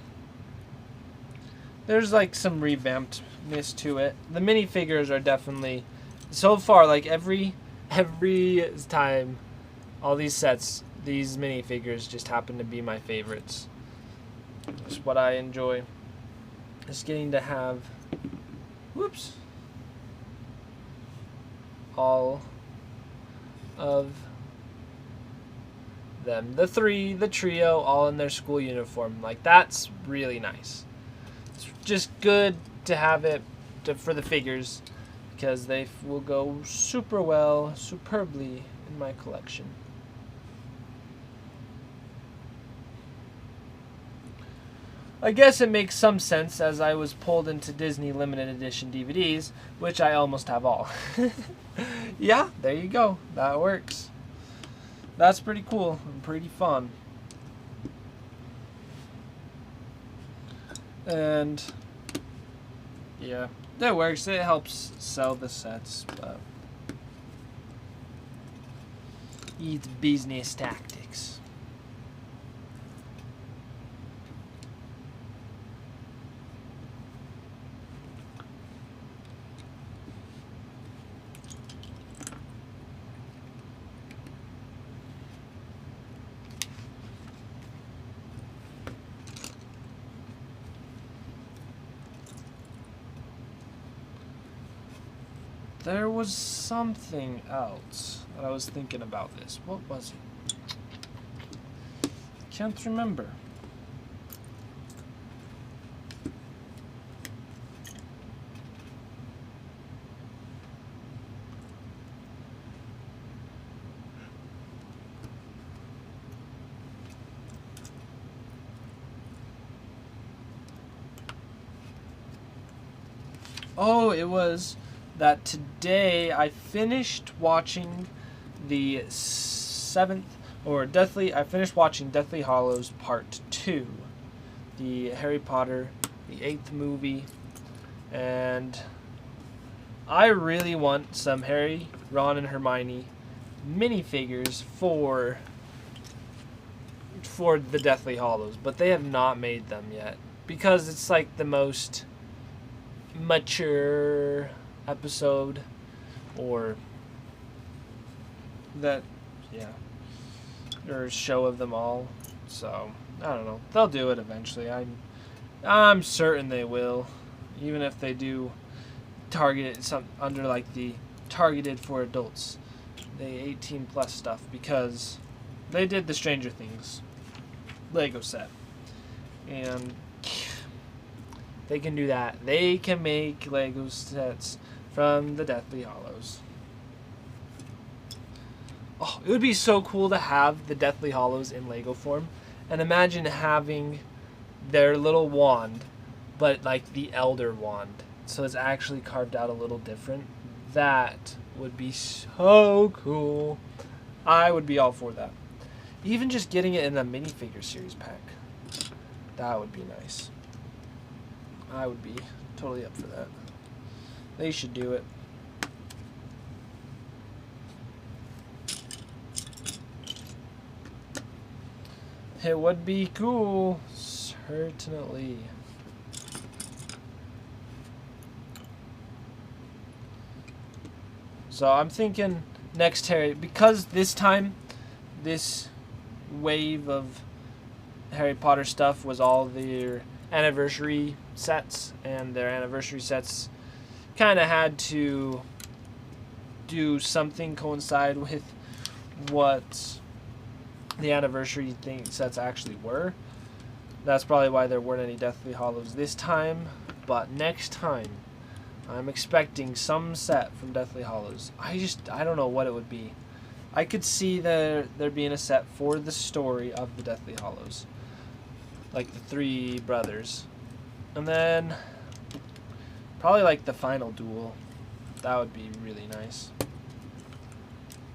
There's like some revampedness to it. The minifigures are definitely, so far, like every time, all these sets, these minifigures just happen to be my favorites. It's what I enjoy. Just getting to have, whoops, all of them. The trio, all in their school uniform. Like, that's really nice. It's just good to have it for the figures because they will go superbly in my collection. I guess it makes some sense as I was pulled into Disney limited edition DVDs, which I almost have all. Yeah, there you go. That works. That's pretty cool and pretty fun. And yeah, that works. It helps sell the sets, but it's business tactics. There was something else that I was thinking about this. What was it? Can't remember. Oh, it was that today I finished watching the I finished watching Deathly Hallows Part 2. The Harry Potter, the 8th movie. And I really want some Harry, Ron, and Hermione minifigures for the Deathly Hallows, but they have not made them yet. Because it's like the most mature episode or that or show of them all, so I don't know. They'll do it eventually. I'm certain they will, even if they do target it some under like the targeted for adults, the 18 plus stuff, because they did the Stranger Things Lego set, and they can do that. They can make Lego sets from the Deathly Hallows. Oh, it would be so cool to have the Deathly Hallows in Lego form, and imagine having their little wand, but like the Elder Wand, so it's actually carved out a little different. That would be so cool. I would be all for that. Even just getting it in the minifigure series pack, that would be nice. I would be totally up for that. They should do it. It would be cool, certainly. So I'm thinking next Harry, because this time, this wave of Harry Potter stuff was all their anniversary sets, and their anniversary sets kind of had to do something coincide with what the anniversary sets actually were. That's probably why there weren't any Deathly Hallows this time, but next time I'm expecting some set from Deathly Hallows. I don't know what it would be. I could see there being a set for the story of the Deathly Hallows, like the three brothers, and then probably like the final duel. That would be really nice.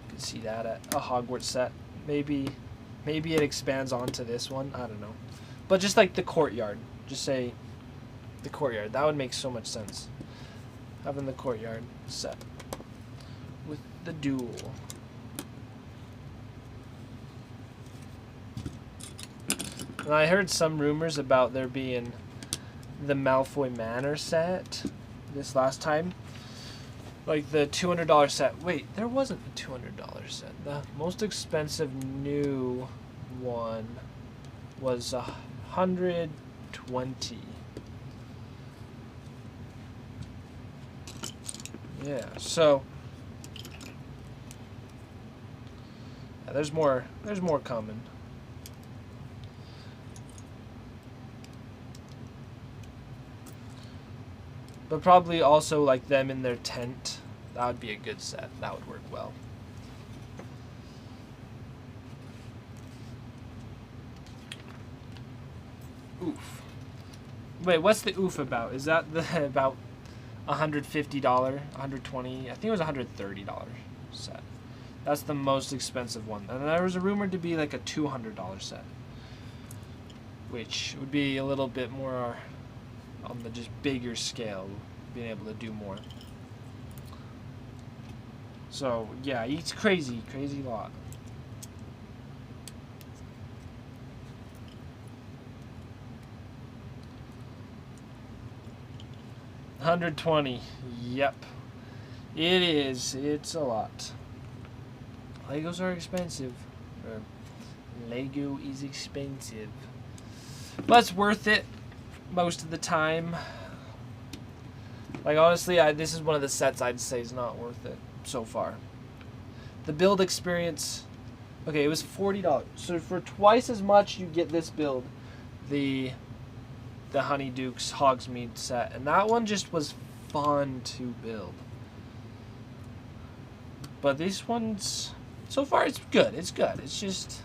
Could see that at a Hogwarts set. Maybe it expands onto this one. I don't know, but just like the courtyard. Just say the courtyard. That would make so much sense. Having the courtyard set with the duel. And I heard some rumors about there being the Malfoy Manor set this last time. Like the $200 set. Wait, there wasn't a $200 set. The most expensive new one was $120. Yeah, so yeah, there's more coming. But probably also like them in their tent. That would be a good set. That would work well. Oof. Wait, what's the oof about? Is that the about $150, $120? I think it was $130 set. That's the most expensive one. And there was a rumored to be like a $200 set, which would be a little bit more on the just bigger scale, being able to do more. So yeah, it's crazy lot. $120. Yep, it is. It's a lot. Legos are expensive. Lego is expensive, but it's worth it most of the time. Like honestly, this is one of the sets I'd say is not worth it so far. The build experience, okay, it was $40. So for twice as much, you get this build, the Honeyduke's Hogsmeade set, and that one just was fun to build. But these ones, so far, it's good. It's good. It's just,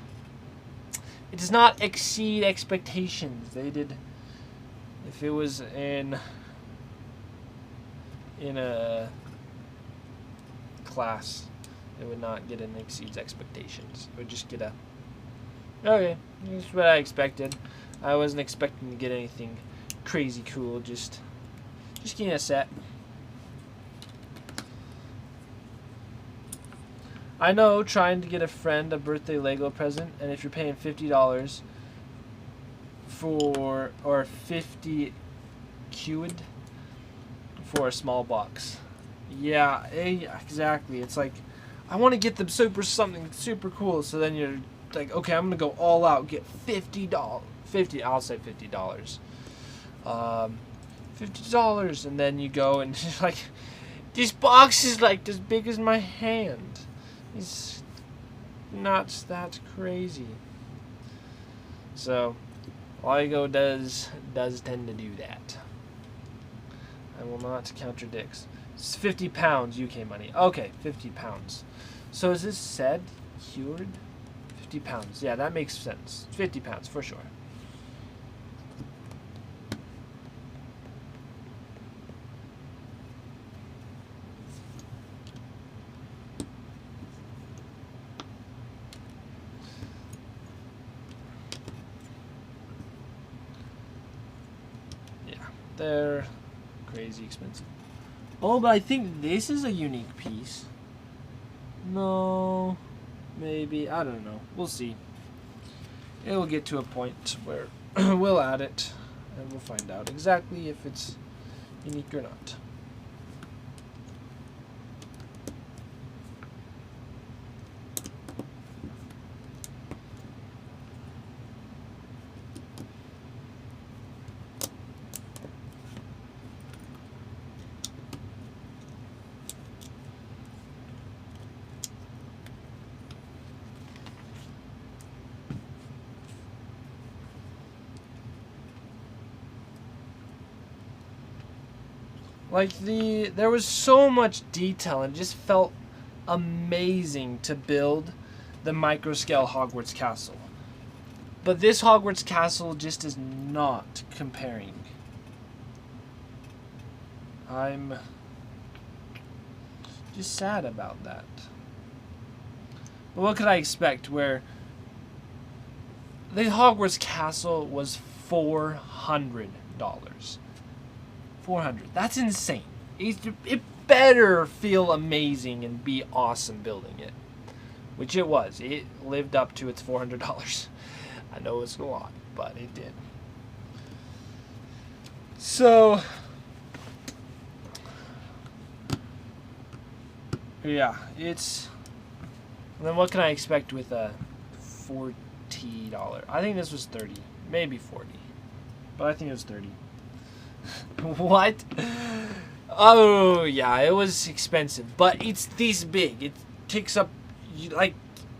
it does not exceed expectations. They did. If it was in a class, it would not get an exceeds expectations. It would just get a, okay, that's what I expected. I wasn't expecting to get anything crazy cool, just getting a set. I know trying to get a friend a birthday Lego present, and if you're paying $50 for, or 50 quid for a small box. Yeah, exactly. It's like, I want to get them something super cool, so then you're like, okay, I'm gonna go all out, get $50, I'll say $50, $50, and then you go and like, this box is like as big as my hand. It's not that crazy. So, LEGO does tend to do that. I will not contradict. It's 50 pounds UK money. Okay, 50 pounds. So is this said cured? 50 pounds. Yeah, that makes sense. 50 pounds for sure. Yeah, they're crazy expensive. Oh, but I think this is a unique piece. No, maybe, I don't know. We'll see. It will get to a point where we'll add it and we'll find out exactly if it's unique or not. Like there was so much detail and it just felt amazing to build the micro scale Hogwarts castle. But this Hogwarts castle just is not comparing. I'm just sad about that. But what could I expect where the Hogwarts castle was $400? 400. That's insane. It better feel amazing and be awesome building it. Which it was. It lived up to its $400. I know it's a lot, but it did. So, yeah, it's... Then what can I expect with a $40? I think this was 30, maybe 40. But I think it was 30. What? Oh, yeah, it was expensive. But it's this big. It takes up, like,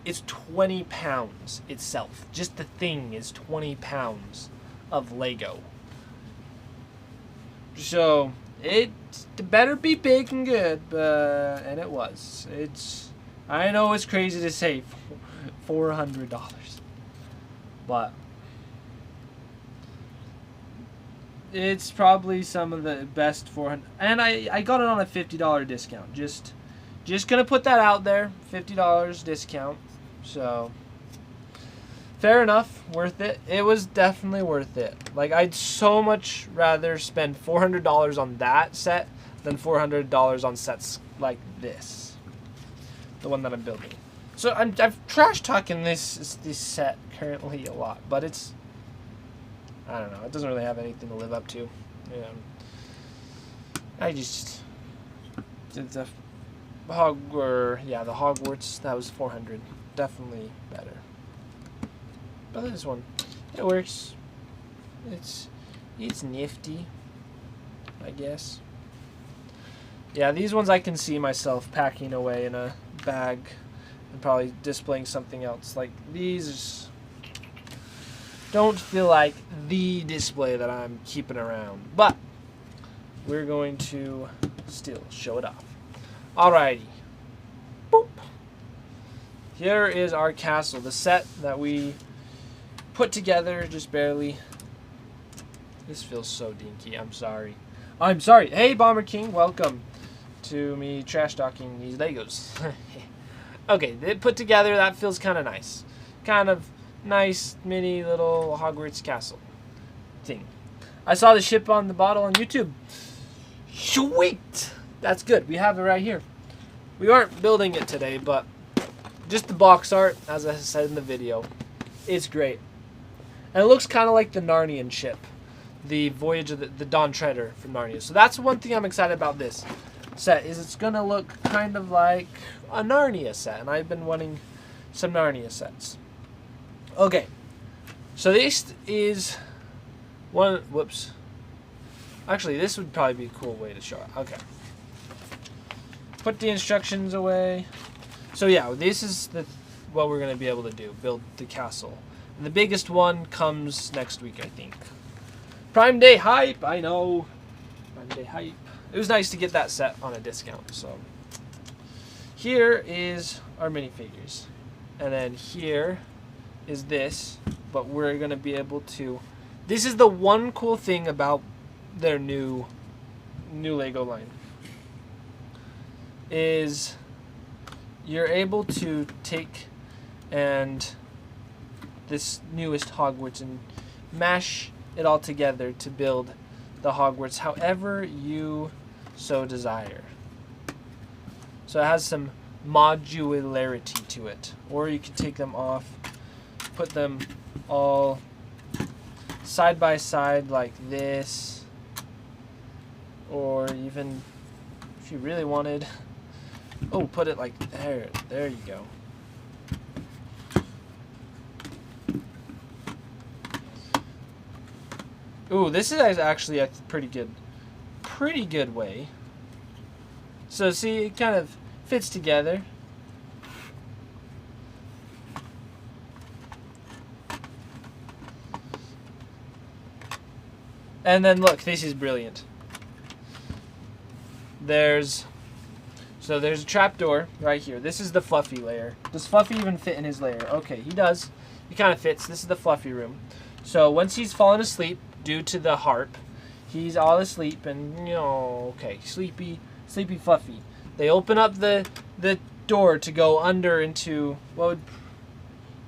it's 20 pounds itself. Just the thing is 20 pounds of Lego. So, it better be big and good, and it was. I know it's crazy to say $400. But it's probably some of the best 400, and I got it on a $50 discount. Just gonna put that out there, $50 discount. So fair enough, worth it. It was definitely worth it. Like, I'd so much rather spend $400 on that set than $400 on sets like this, the one that I'm building. So I'm trash talking this set currently a lot, but it's, I don't know. It doesn't really have anything to live up to. I just did the the Hogwarts. That was 400. Definitely better. But this one, it works. It's nifty, I guess. Yeah, these ones I can see myself packing away in a bag and probably displaying something else. Like, these don't feel like the display that I'm keeping around, but we're going to still show it off. Alrighty. Boop. Here is our castle, the set that we put together just barely. This feels so dinky. I'm sorry. Hey, Bomber King, welcome to me trash talking these Legos. Okay, they put together. That feels kind of nice. Kind of nice mini little Hogwarts castle thing. I saw the ship on the bottle on YouTube. Sweet! That's good. We have it right here. We aren't building it today, but just the box art, as I said in the video, it's great. And it looks kind of like the Narnian ship. The Voyage of the Dawn Treader from Narnia. So that's one thing I'm excited about this set, is it's going to look kind of like a Narnia set. And I've been wanting some Narnia sets. Okay. So this is one. Whoops. Actually, this would probably be a cool way to show it. Okay. Put the instructions away. So yeah, this is what we're going to be able to do. Build the castle. And the biggest one comes next week, I think. Prime Day hype! I know. Prime Day hype. It was nice to get that set on a discount. So here is our minifigures. And then here is this. But we're going to be able to... This is the one cool thing about their new Lego line. Is you're able to take and this newest Hogwarts and mash it all together to build the Hogwarts however you so desire. So it has some modularity to it. Or you can take them off, put them all side by side like this, or even if you really wanted, put it like there you go. Ooh, this is actually a pretty good way. So see, it kind of fits together. And then look, this is brilliant. There's a trapdoor right here. This is the Fluffy layer. Does Fluffy even fit in his layer? Okay, he does. He kind of fits. This is the Fluffy room. So once he's fallen asleep due to the harp, he's all asleep and okay, sleepy Fluffy. They open up the door to go under into what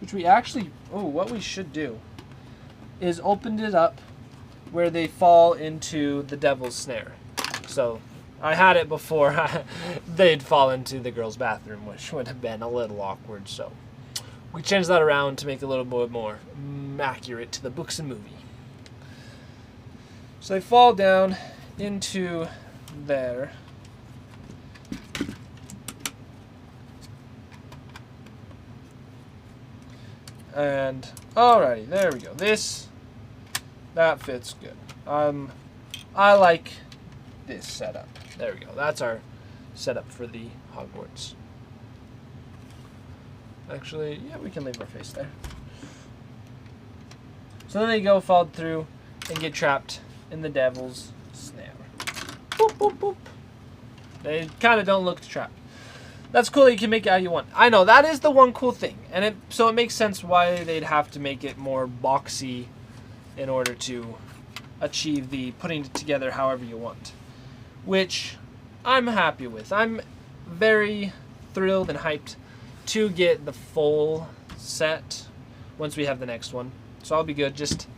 we should do is open it up where they fall into the devil's snare. So I had it before they'd fall into the girls' bathroom, which would have been a little awkward. So we changed that around to make it a little bit more accurate to the books and movie. So they fall down into there. And alrighty, there we go. That fits good. I like this setup. There we go. That's our setup for the Hogwarts. Actually, yeah, we can leave our face there. So then they go, fall through, and get trapped in the devil's snare. Boop, boop, boop. They kind of don't look trapped. That's cool that you can make it how you want. I know, that is the one cool thing. And so it makes sense why they'd have to make it more boxy in order to achieve the putting it together however you want. Which I'm happy with. I'm very thrilled and hyped to get the full set once we have the next one. So I'll be good. Just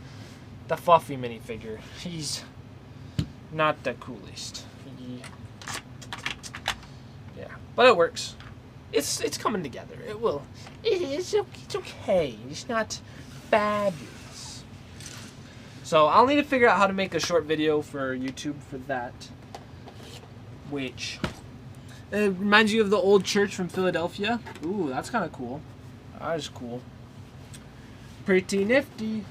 the Fluffy minifigure. He's not the coolest. Yeah, but it works. It's coming together. It will. It's okay. It's not fabulous. So I'll need to figure out how to make a short video for YouTube for that. Which it reminds you of the old church from Philadelphia. Ooh, that's kind of cool. That is cool. Pretty nifty.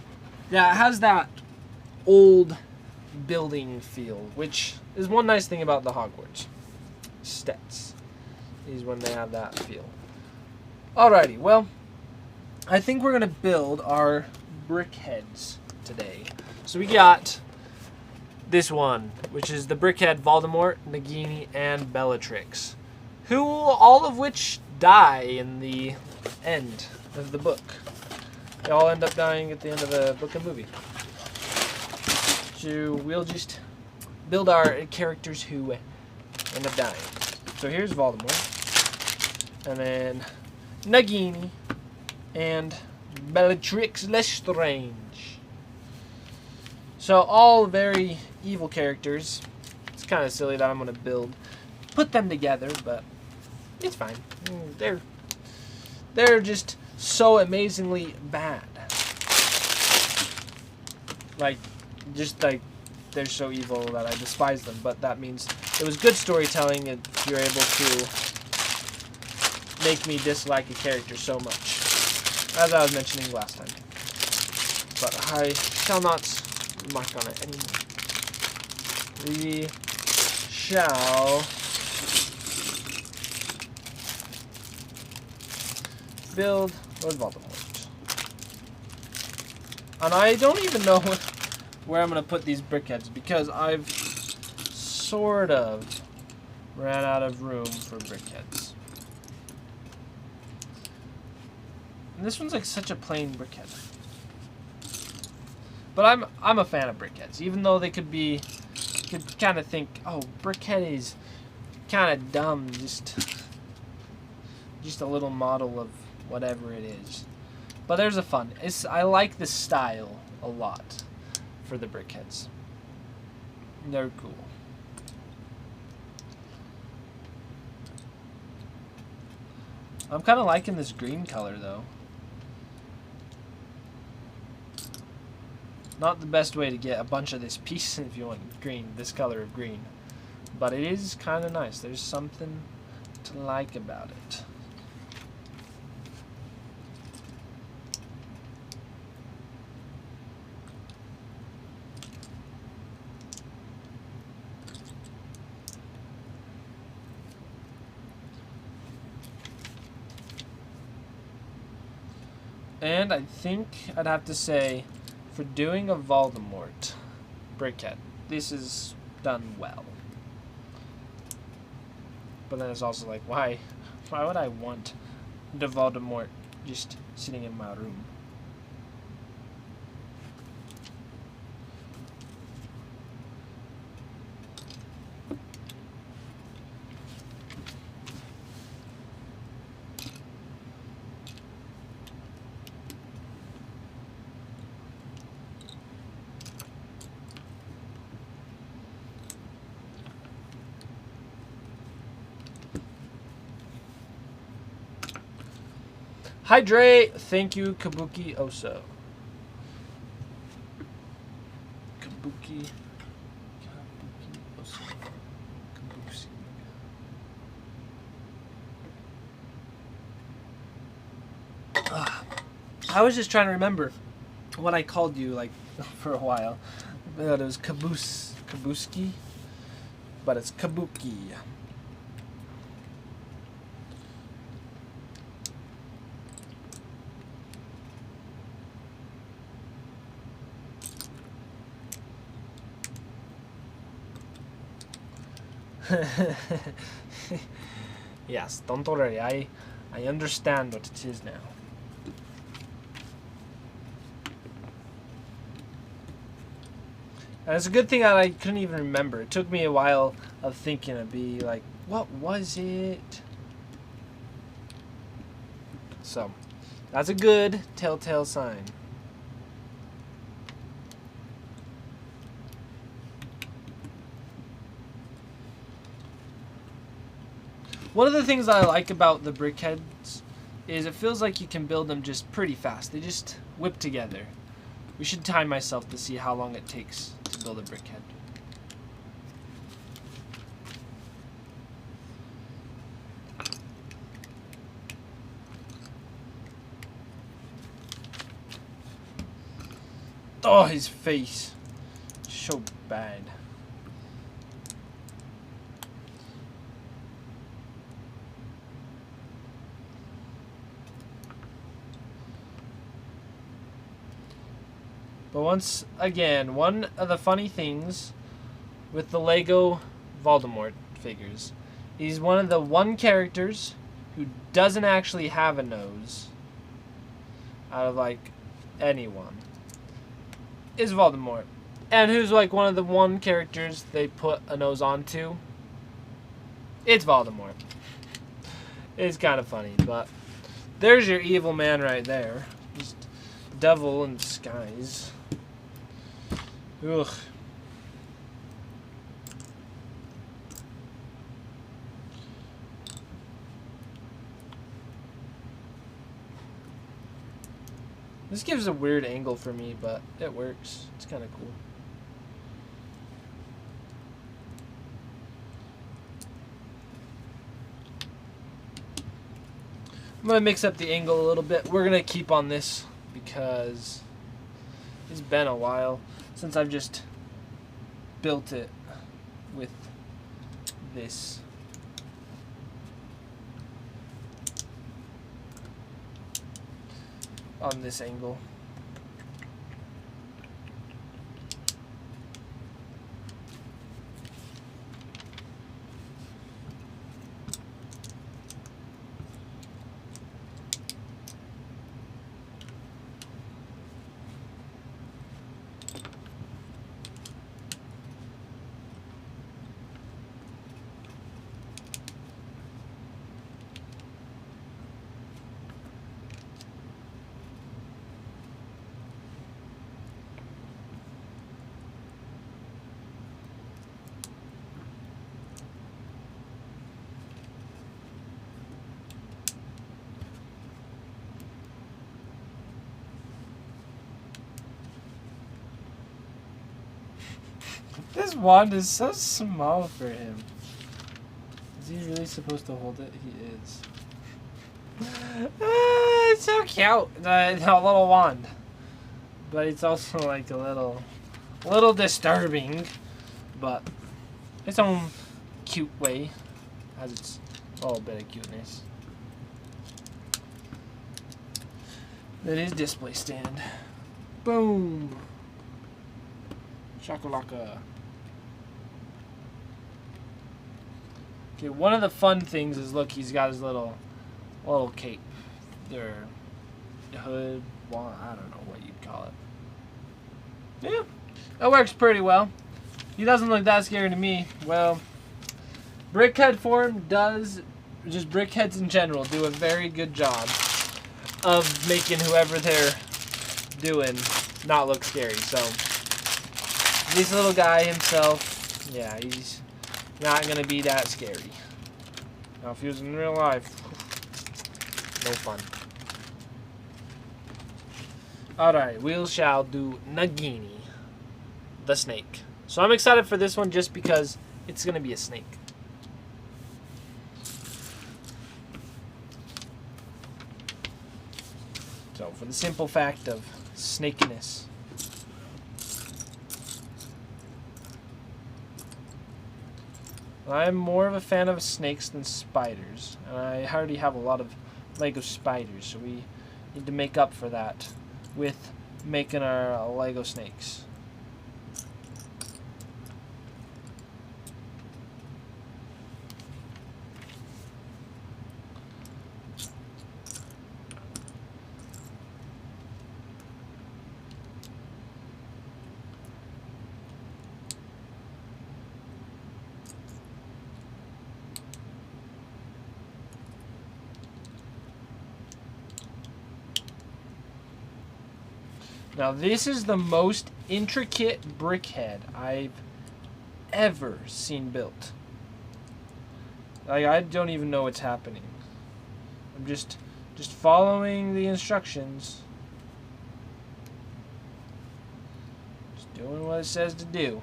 Yeah, it has that old building feel, which is one nice thing about the Hogwarts sets, is when they have that feel. Alrighty, well, I think we're going to build our Brickheads today. So we got this one, which is the Brickhead Voldemort, Nagini, and Bellatrix, who all of which die in the end of the book. They all end up dying at the end of the book and movie. So we'll just build our characters who end up dying. So here's Voldemort, and then Nagini, and Bellatrix Lestrange. So all very evil characters. It's kind of silly that I'm going to put them together, but it's fine. They're just so amazingly bad. They're so evil that I despise them, but that means it was good storytelling if you're able to make me dislike a character so much. as I was mentioning last time. But I shall not mark on it anymore. We shall build Lord Voldemort. And I don't even know where I'm going to put these brickheads because I've sort of ran out of room for brickheads. And this one's like such a plain brickhead. But I'm a fan of brickheads, even though they could be, you could kind of think, oh, brickhead is kind of dumb, just a little model of whatever it is. But there's a fun. I like the style a lot for the brickheads. They're cool. I'm kind of liking this green color though. Not the best way to get a bunch of this piece if you want green, this color of green. But it is kind of nice. There's something to like about it. And I think I'd have to say, for doing a Voldemort brickhead, this is done well. But then it's also like, why would I want the Voldemort just sitting in my room? Hydrate! Thank you, Kabuki Oso. Kabuki Oso. Kabuki. I was just trying to remember what I called you, like, for a while. I thought it was Kabuski, but it's Kabuki. Yes, don't worry. I understand what it is now. And it's a good thing that I couldn't even remember. It took me a while of thinking to be like, what was it? So, that's a good telltale sign. One of the things that I like about the brickheads is it feels like you can build them just pretty fast. They just whip together. We should time myself to see how long it takes to build a brickhead. Oh, his face. So bad. But once again, one of the funny things with the Lego Voldemort figures, he's one of the one characters who doesn't actually have a nose out of like anyone is Voldemort. And who's like one of the one characters they put a nose onto? It's Voldemort. It's kind of funny, but there's your evil man right there. Just devil in disguise. Ugh. This gives a weird angle for me, but it works. It's kind of cool. I'm going to mix up the angle a little bit. We're going to keep on this because it's been a while since I've just built it with this. On this angle. This wand is so small for him. Is he really supposed to hold it? He is. It's so cute. A little wand. But it's also like a little disturbing. But its own cute way. Has its little bit of cuteness. That is display stand. Boom. Shakalaka. Okay, one of the fun things is, look, he's got his little cape. Or hood, well, I don't know what you'd call it. Yeah, that works pretty well. He doesn't look that scary to me. Well, Brickhead form does, just Brickheads in general, do a very good job of making whoever they're doing not look scary. So, this little guy himself, yeah, he's not going to be that scary. Now, if he was in real life, no fun. Alright, we shall do Nagini the Snake. So I'm excited for this one just because it's going to be a snake. So, for the simple fact of snakiness. I'm more of a fan of snakes than spiders, and I already have a lot of Lego spiders, so we need to make up for that with making our Lego snakes. Now this is the most intricate brickhead I've ever seen built. Like, I don't even know what's happening. I'm just following the instructions. Just doing what it says to do.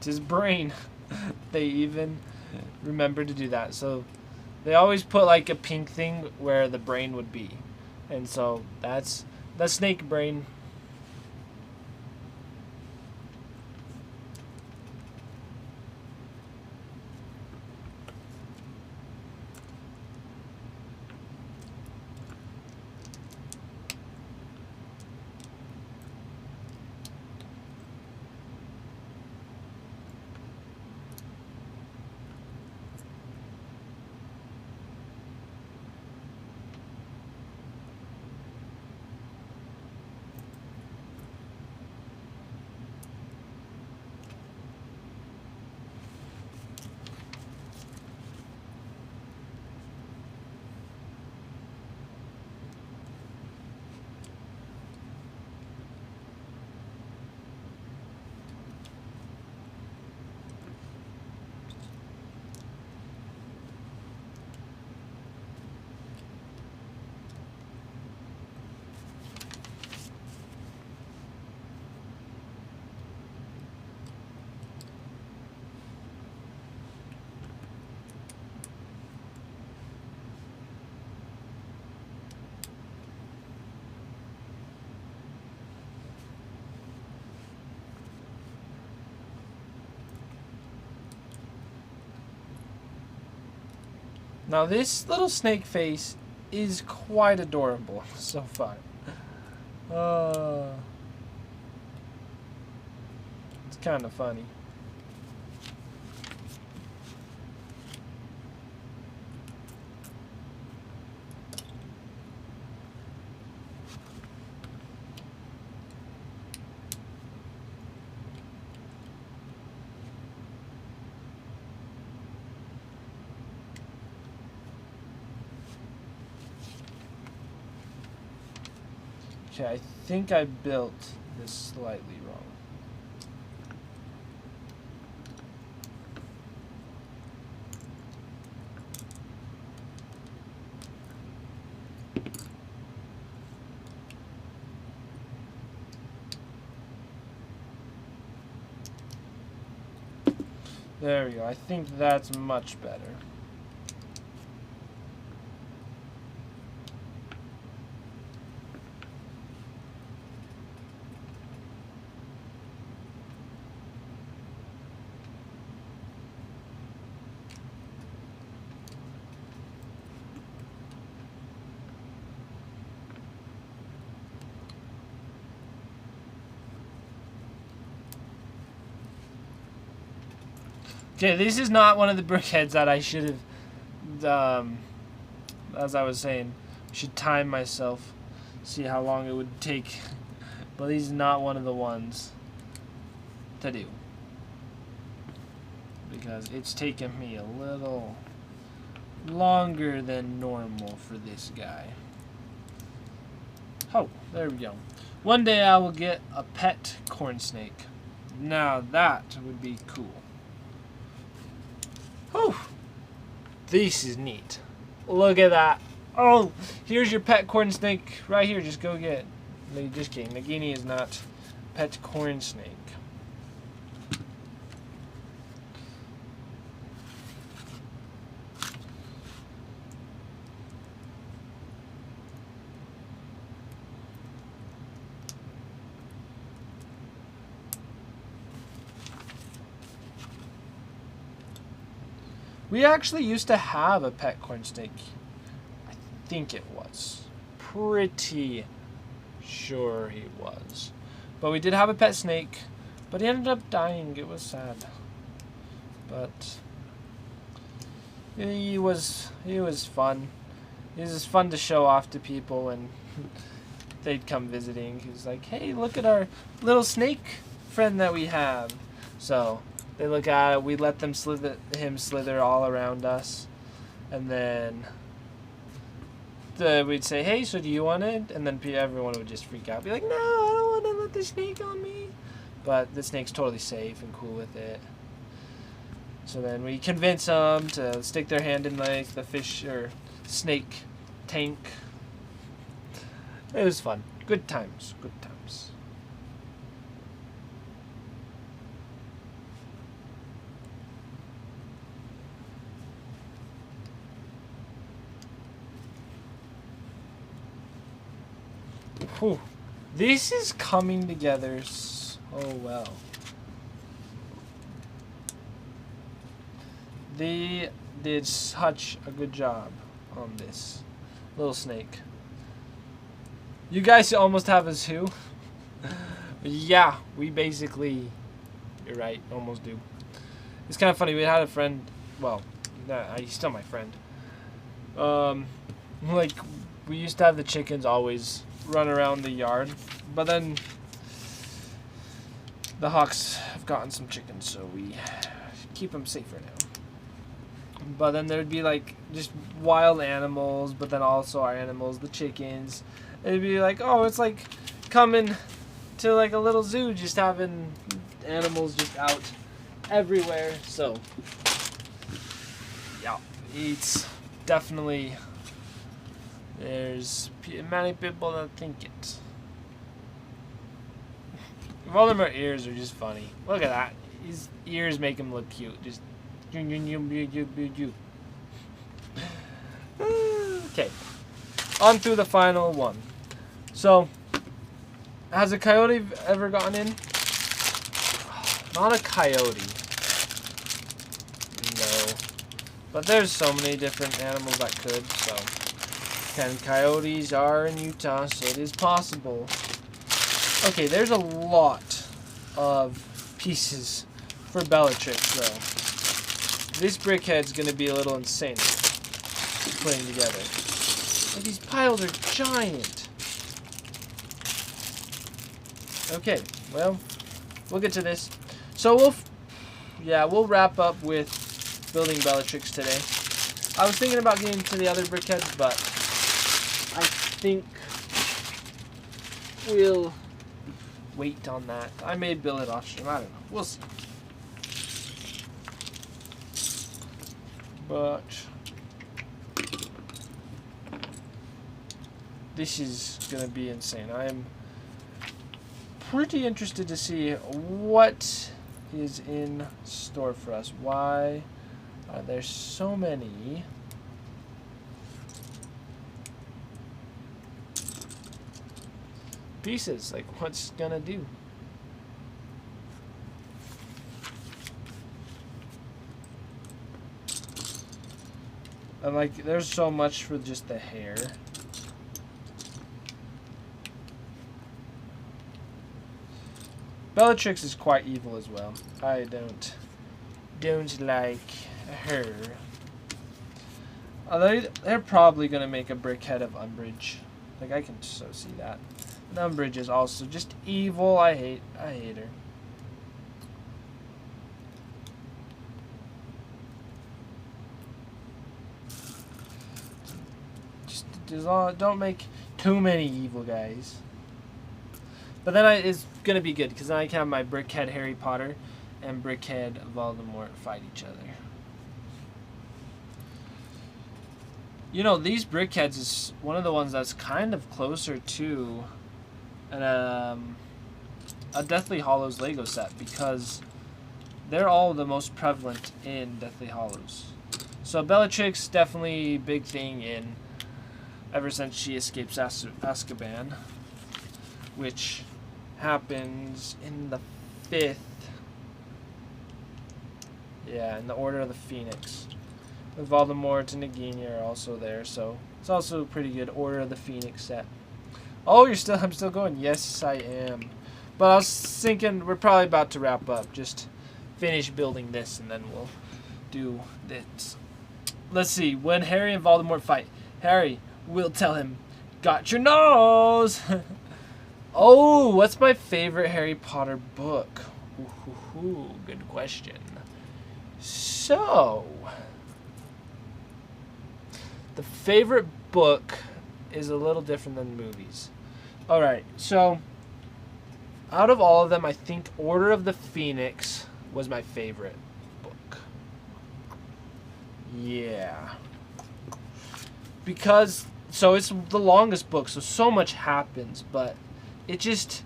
His brain. They even remember to do that. So they always put like a pink thing where the brain would be, and so that's the snake brain. Now this little snake face is quite adorable so far. It's kind of funny. Okay, I think I built this slightly wrong. There we go. I think that's much better. Okay, this is not one of the Brickheads that I should have, as I was saying, should time myself, see how long it would take, but this is not one of the ones to do, because it's taken me a little longer than normal for this guy. Oh, there we go. One day I will get a pet corn snake. Now that would be cool. Oh, this is neat. Look at that. Oh, here's your pet corn snake right here. Just go get it. No, just kidding. Nagini is not pet corn snake. We actually used to have a pet corn snake. I think it was. Pretty sure he was. But we did have a pet snake, but he ended up dying. It was sad. But he was fun. He was fun to show off to people when they'd come visiting. He was like, hey, look at our little snake friend that we have. So they look at it, we let them slither all around us, and then we'd say, hey, so do you want it? And then everyone would just freak out, be like, no, I don't want to let the snake on me. But the snake's totally safe and cool with it. So then we convince them to stick their hand in like the fish or snake tank. It was fun. Good times. Good times. Whew. This is coming together so well. They did such a good job on this little snake. You guys almost have us who? Yeah, we basically, you're right, almost do. It's kind of funny, we had a friend, well, he's still my friend. Like, we used to have the chickens always run around the yard, but then the hawks have gotten some chickens, so we keep them safer now. But then there'd be like just wild animals, but then also our animals, the chickens. It'd be like, oh, it's like coming to like a little zoo, just having animals just out everywhere. So yeah, it's definitely, there's many people that think it. Voldemort ears are just funny. Look at that. His ears make him look cute. Just okay. On to the final one. So, has a coyote ever gotten in? Not a coyote. No. But there's so many different animals that could, so. 10 coyotes are in Utah, so it is possible. Okay, there's a lot of pieces for Bellatrix, though. This Brickhead's going to be a little insane putting together. Like, these piles are giant. Okay, well, we'll get to this. So we'll wrap up with building Bellatrix today. I was thinking about getting to the other Brickheads, but I think we'll wait on that. I may build it off stream. I don't know. We'll see. But this is gonna be insane. I am pretty interested to see what is in store for us. Why are there so many pieces? Like, what's gonna do? And like, there's so much for just the hair. Bellatrix is quite evil as well. I don't like her. They're probably gonna make a Brickhead of Umbridge. Like, I can so see that. And Umbridge is also just evil. I hate her. Just don't make too many evil guys. But then it's going to be good, because then I can have my Brickhead Harry Potter and Brickhead Voldemort fight each other. You know, these Brickheads is one of the ones that's kind of closer to a Deathly Hallows Lego set, because they're all the most prevalent in Deathly Hallows. So Bellatrix, definitely big thing in ever since she escapes Azkaban, which happens in the 5th. Yeah, in the Order of the Phoenix. With Voldemort and Nagini are also there, so it's also a pretty good Order of the Phoenix set. Oh, I'm still going? Yes, I am. But I was thinking we're probably about to wrap up. Just finish building this and then we'll do this. Let's see. When Harry and Voldemort fight, Harry will tell him, "Got your nose!" Oh, what's my favorite Harry Potter book? Ooh, good question. So, the favorite book is a little different than movies. Alright, so, out of all of them, I think Order of the Phoenix was my favorite book. Yeah. Because, so it's the longest book, so much happens, but it just,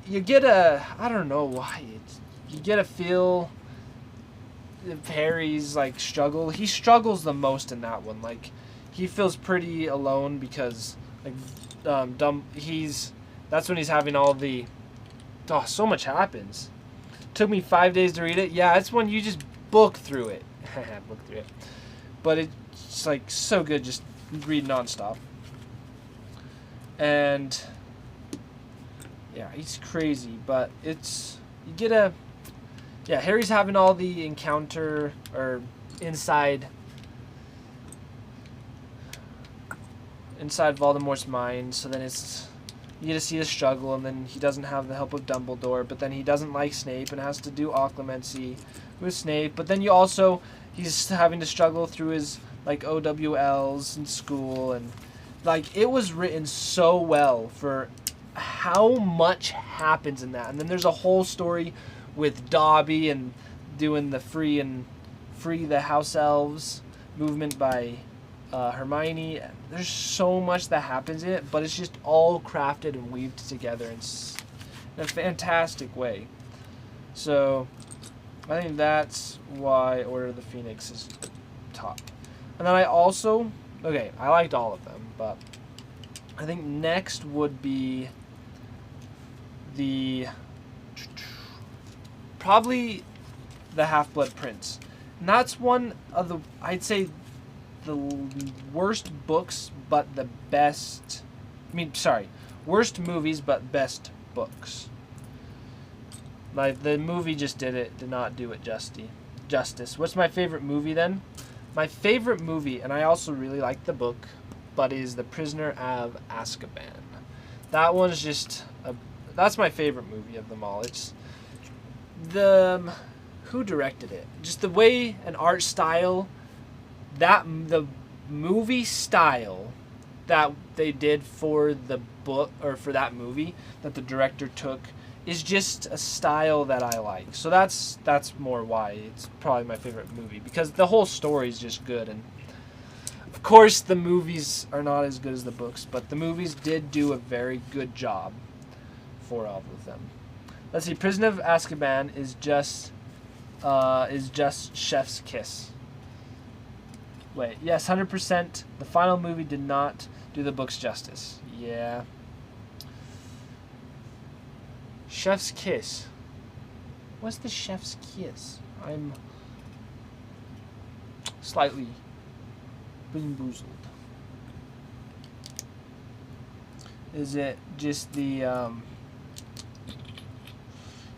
you get I don't know why, you get a feel of Harry's, like, struggle. He struggles the most in that one. Like, he feels pretty alone because, like, that's when he's having all the, so much happens. Took me 5 days to read it. Yeah, it's when you just book through it. Book through it. But it's, like, so good just read nonstop. And yeah, he's crazy, but it's, you get yeah, Harry's having all the encounter, or inside Voldemort's mind, so then you get to see the struggle, and then he doesn't have the help of Dumbledore, but then he doesn't like Snape and has to do occlumency with Snape, but then he's having to struggle through his, like, OWLs in school, and, like, it was written so well for how much happens in that. And then there's a whole story with Dobby and doing the free the house elves movement by Hermione. There's so much that happens in it, but it's just all crafted and weaved together in a fantastic way. So I think that's why Order of the Phoenix is top. And then I also, okay, I liked all of them, but I think next would be probably the Half-Blood Prince. that's one of the, I'd say, the worst books, but the best. I mean, sorry, worst movies, but best books. Like, the movie just did not do it justice. What's my favorite movie then? My favorite movie, and I also really like the book, but is The Prisoner of Azkaban. That one's just that's my favorite movie of them all. It's who directed it? Just the way an art style, the movie style that they did for the book, or for that movie that the director took, is just a style that I like. So that's more why it's probably my favorite movie, because the whole story is just good. And of course the movies are not as good as the books, but the movies did do a very good job for all of them. Let's see, Prisoner of Azkaban is just Chef's Kiss. Wait, yes, 100%. The final movie did not do the books justice. Yeah. Chef's Kiss. What's the Chef's Kiss? I'm slightly bamboozled. Is it just the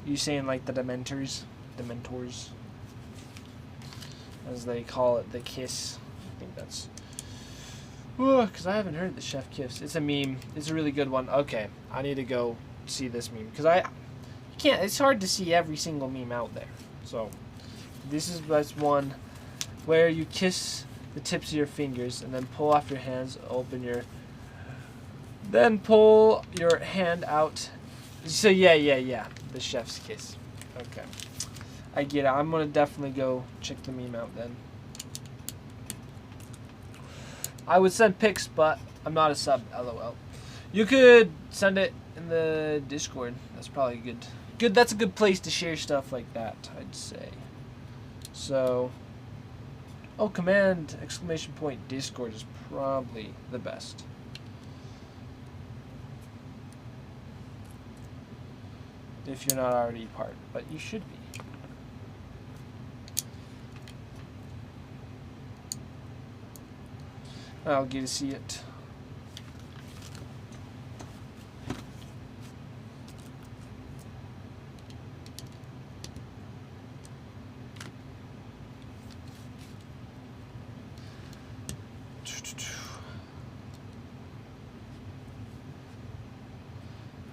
you saying like the Dementors, as they call it, the kiss? I think that's, because I haven't heard the Chef Kiss. It's a meme. It's a really good one. Okay, I need to go see this meme, because you can't. It's hard to see every single meme out there. So this is one where you kiss the tips of your fingers and then pull off your hands, then pull your hand out. So yeah, the Chef's Kiss. Okay, I get it. I'm gonna definitely go check the meme out then. I would send pics, but I'm not a sub. LOL. You could send it in the Discord. That's probably good. That's a good place to share stuff like that, I'd say. So, command exclamation point Discord is probably the best. If you're not already part, but you should be. I'll get to see it.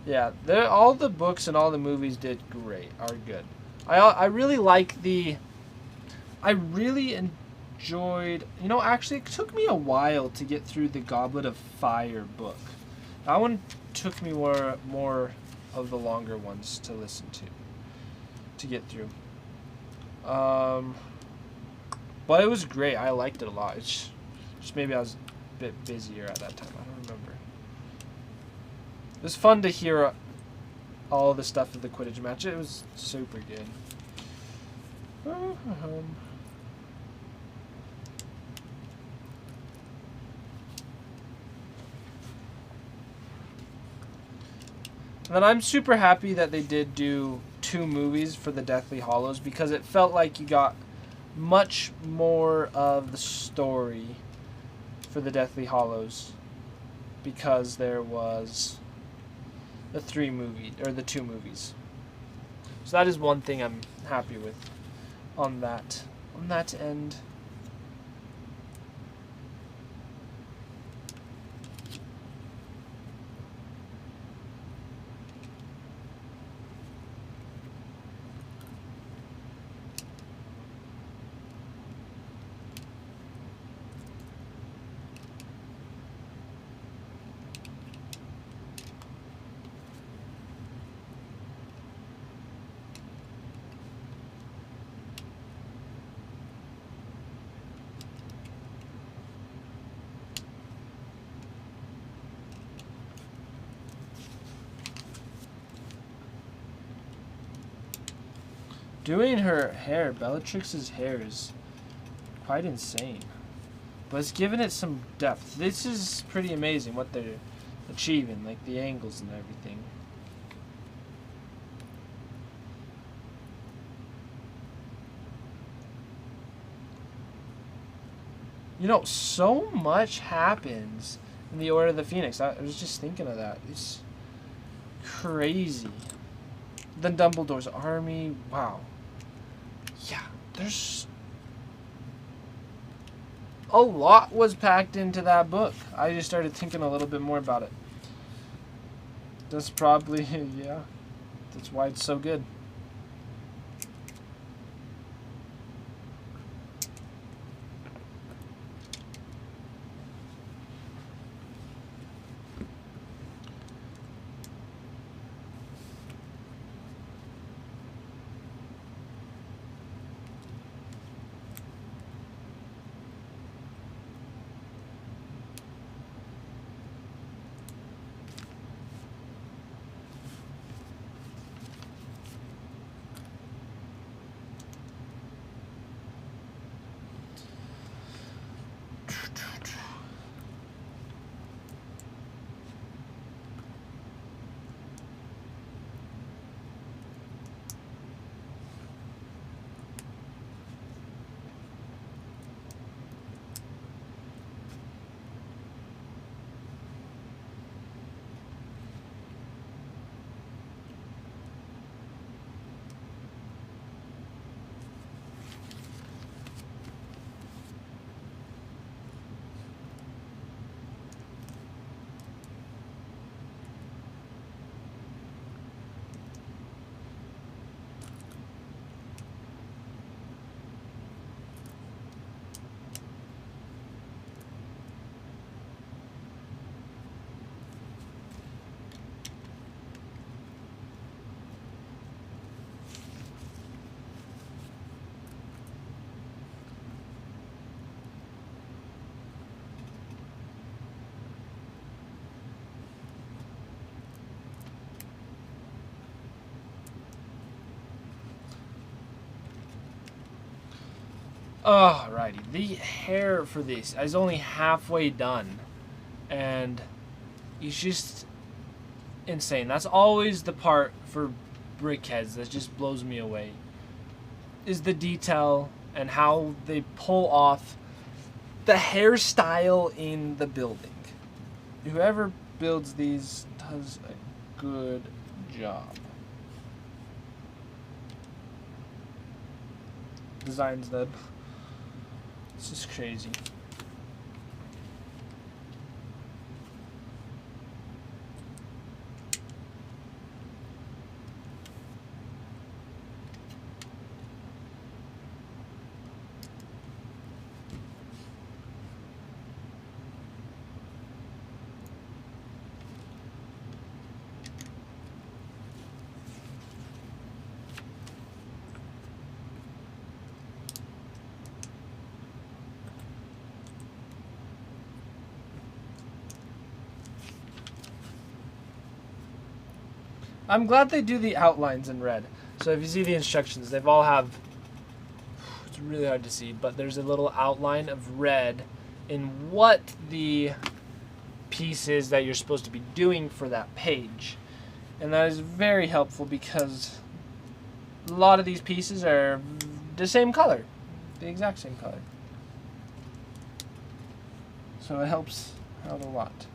Yeah, all the books and all the movies are good. I really like I really enjoyed, actually it took me a while to get through the Goblet of Fire book. That one took me more of the longer ones to listen to get through. But it was great. I liked it a lot. It's just maybe I was a bit busier at that time. I don't remember. It was fun to hear all the stuff of the Quidditch match. It was super good. And then I'm super happy that they did do 2 movies for the Deathly Hallows, because it felt like you got much more of the story for the Deathly Hallows, because there was the 2 movies. So that is one thing I'm happy with on that end. Doing her hair, Bellatrix's hair, is quite insane. But it's giving it some depth. This is pretty amazing what they're achieving, like the angles and everything. You know, so much happens in the Order of the Phoenix. I was just thinking of that. It's crazy. Then Dumbledore's army. Wow. Yeah, there's a lot was packed into that book. I just started thinking a little bit more about it. That's probably, yeah, that's why it's so good. Alrighty, the hair for this is only halfway done, and it's just insane. That's always the part for Brickheads that just blows me away, is the detail and how they pull off the hairstyle in the building. Whoever builds these does a good job. Designs them. It's just crazy. I'm glad they do the outlines in red. So if you see the instructions, they've all have, it's really hard to see, but there's a little outline of red in what the piece is that you're supposed to be doing for that page. And that is very helpful because a lot of these pieces are the same color, the exact same color. So it helps out a lot.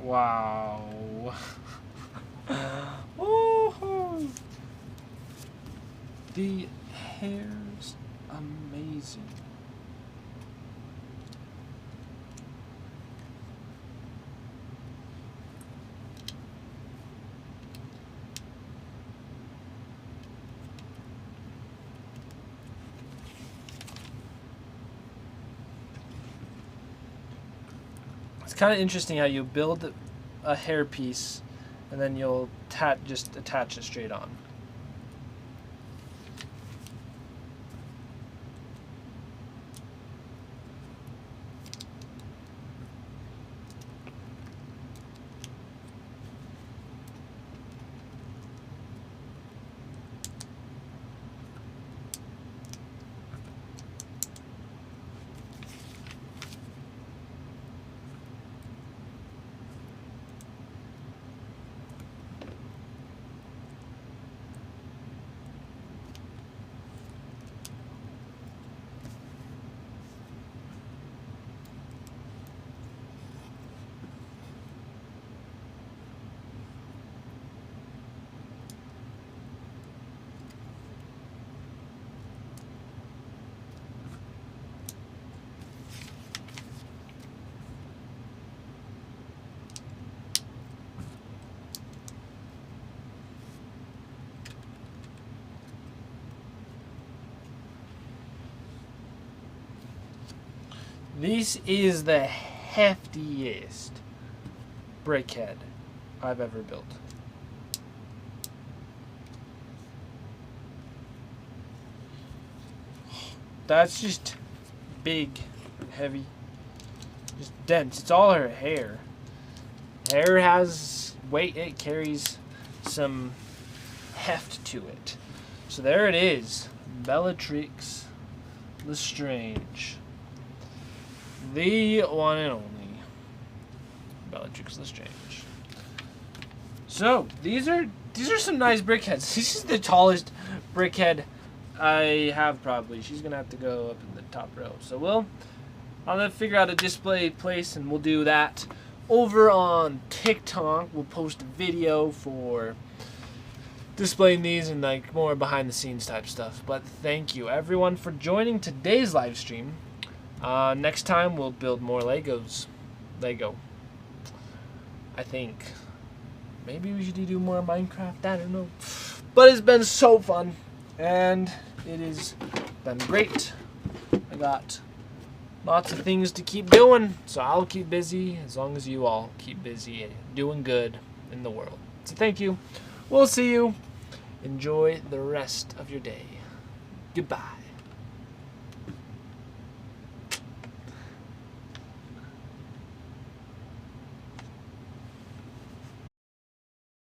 Wow. Woohoo! The hair's amazing. It's kind of interesting how you build a hairpiece and then you'll just attach it straight on. This is the heftiest brickhead I've ever built. That's just big, heavy, just dense. It's all her hair. Hair has weight, it carries some heft to it. So there it is, Bellatrix Lestrange. The one and only Bellatrix Lestrange. So these are some nice brickheads. This is the tallest brickhead I have probably. She's gonna have to go up in the top row. So I'll have to figure out a display place and we'll do that over on TikTok. We'll post a video for displaying these and like more behind the scenes type stuff. But thank you everyone for joining today's live stream. Next time we'll build more Lego. I think. Maybe we should do more Minecraft, I don't know. But it's been so fun. And it has been great. I got lots of things to keep doing. So I'll keep busy as long as you all keep busy and doing good in the world. So thank you. We'll see you. Enjoy the rest of your day. Goodbye.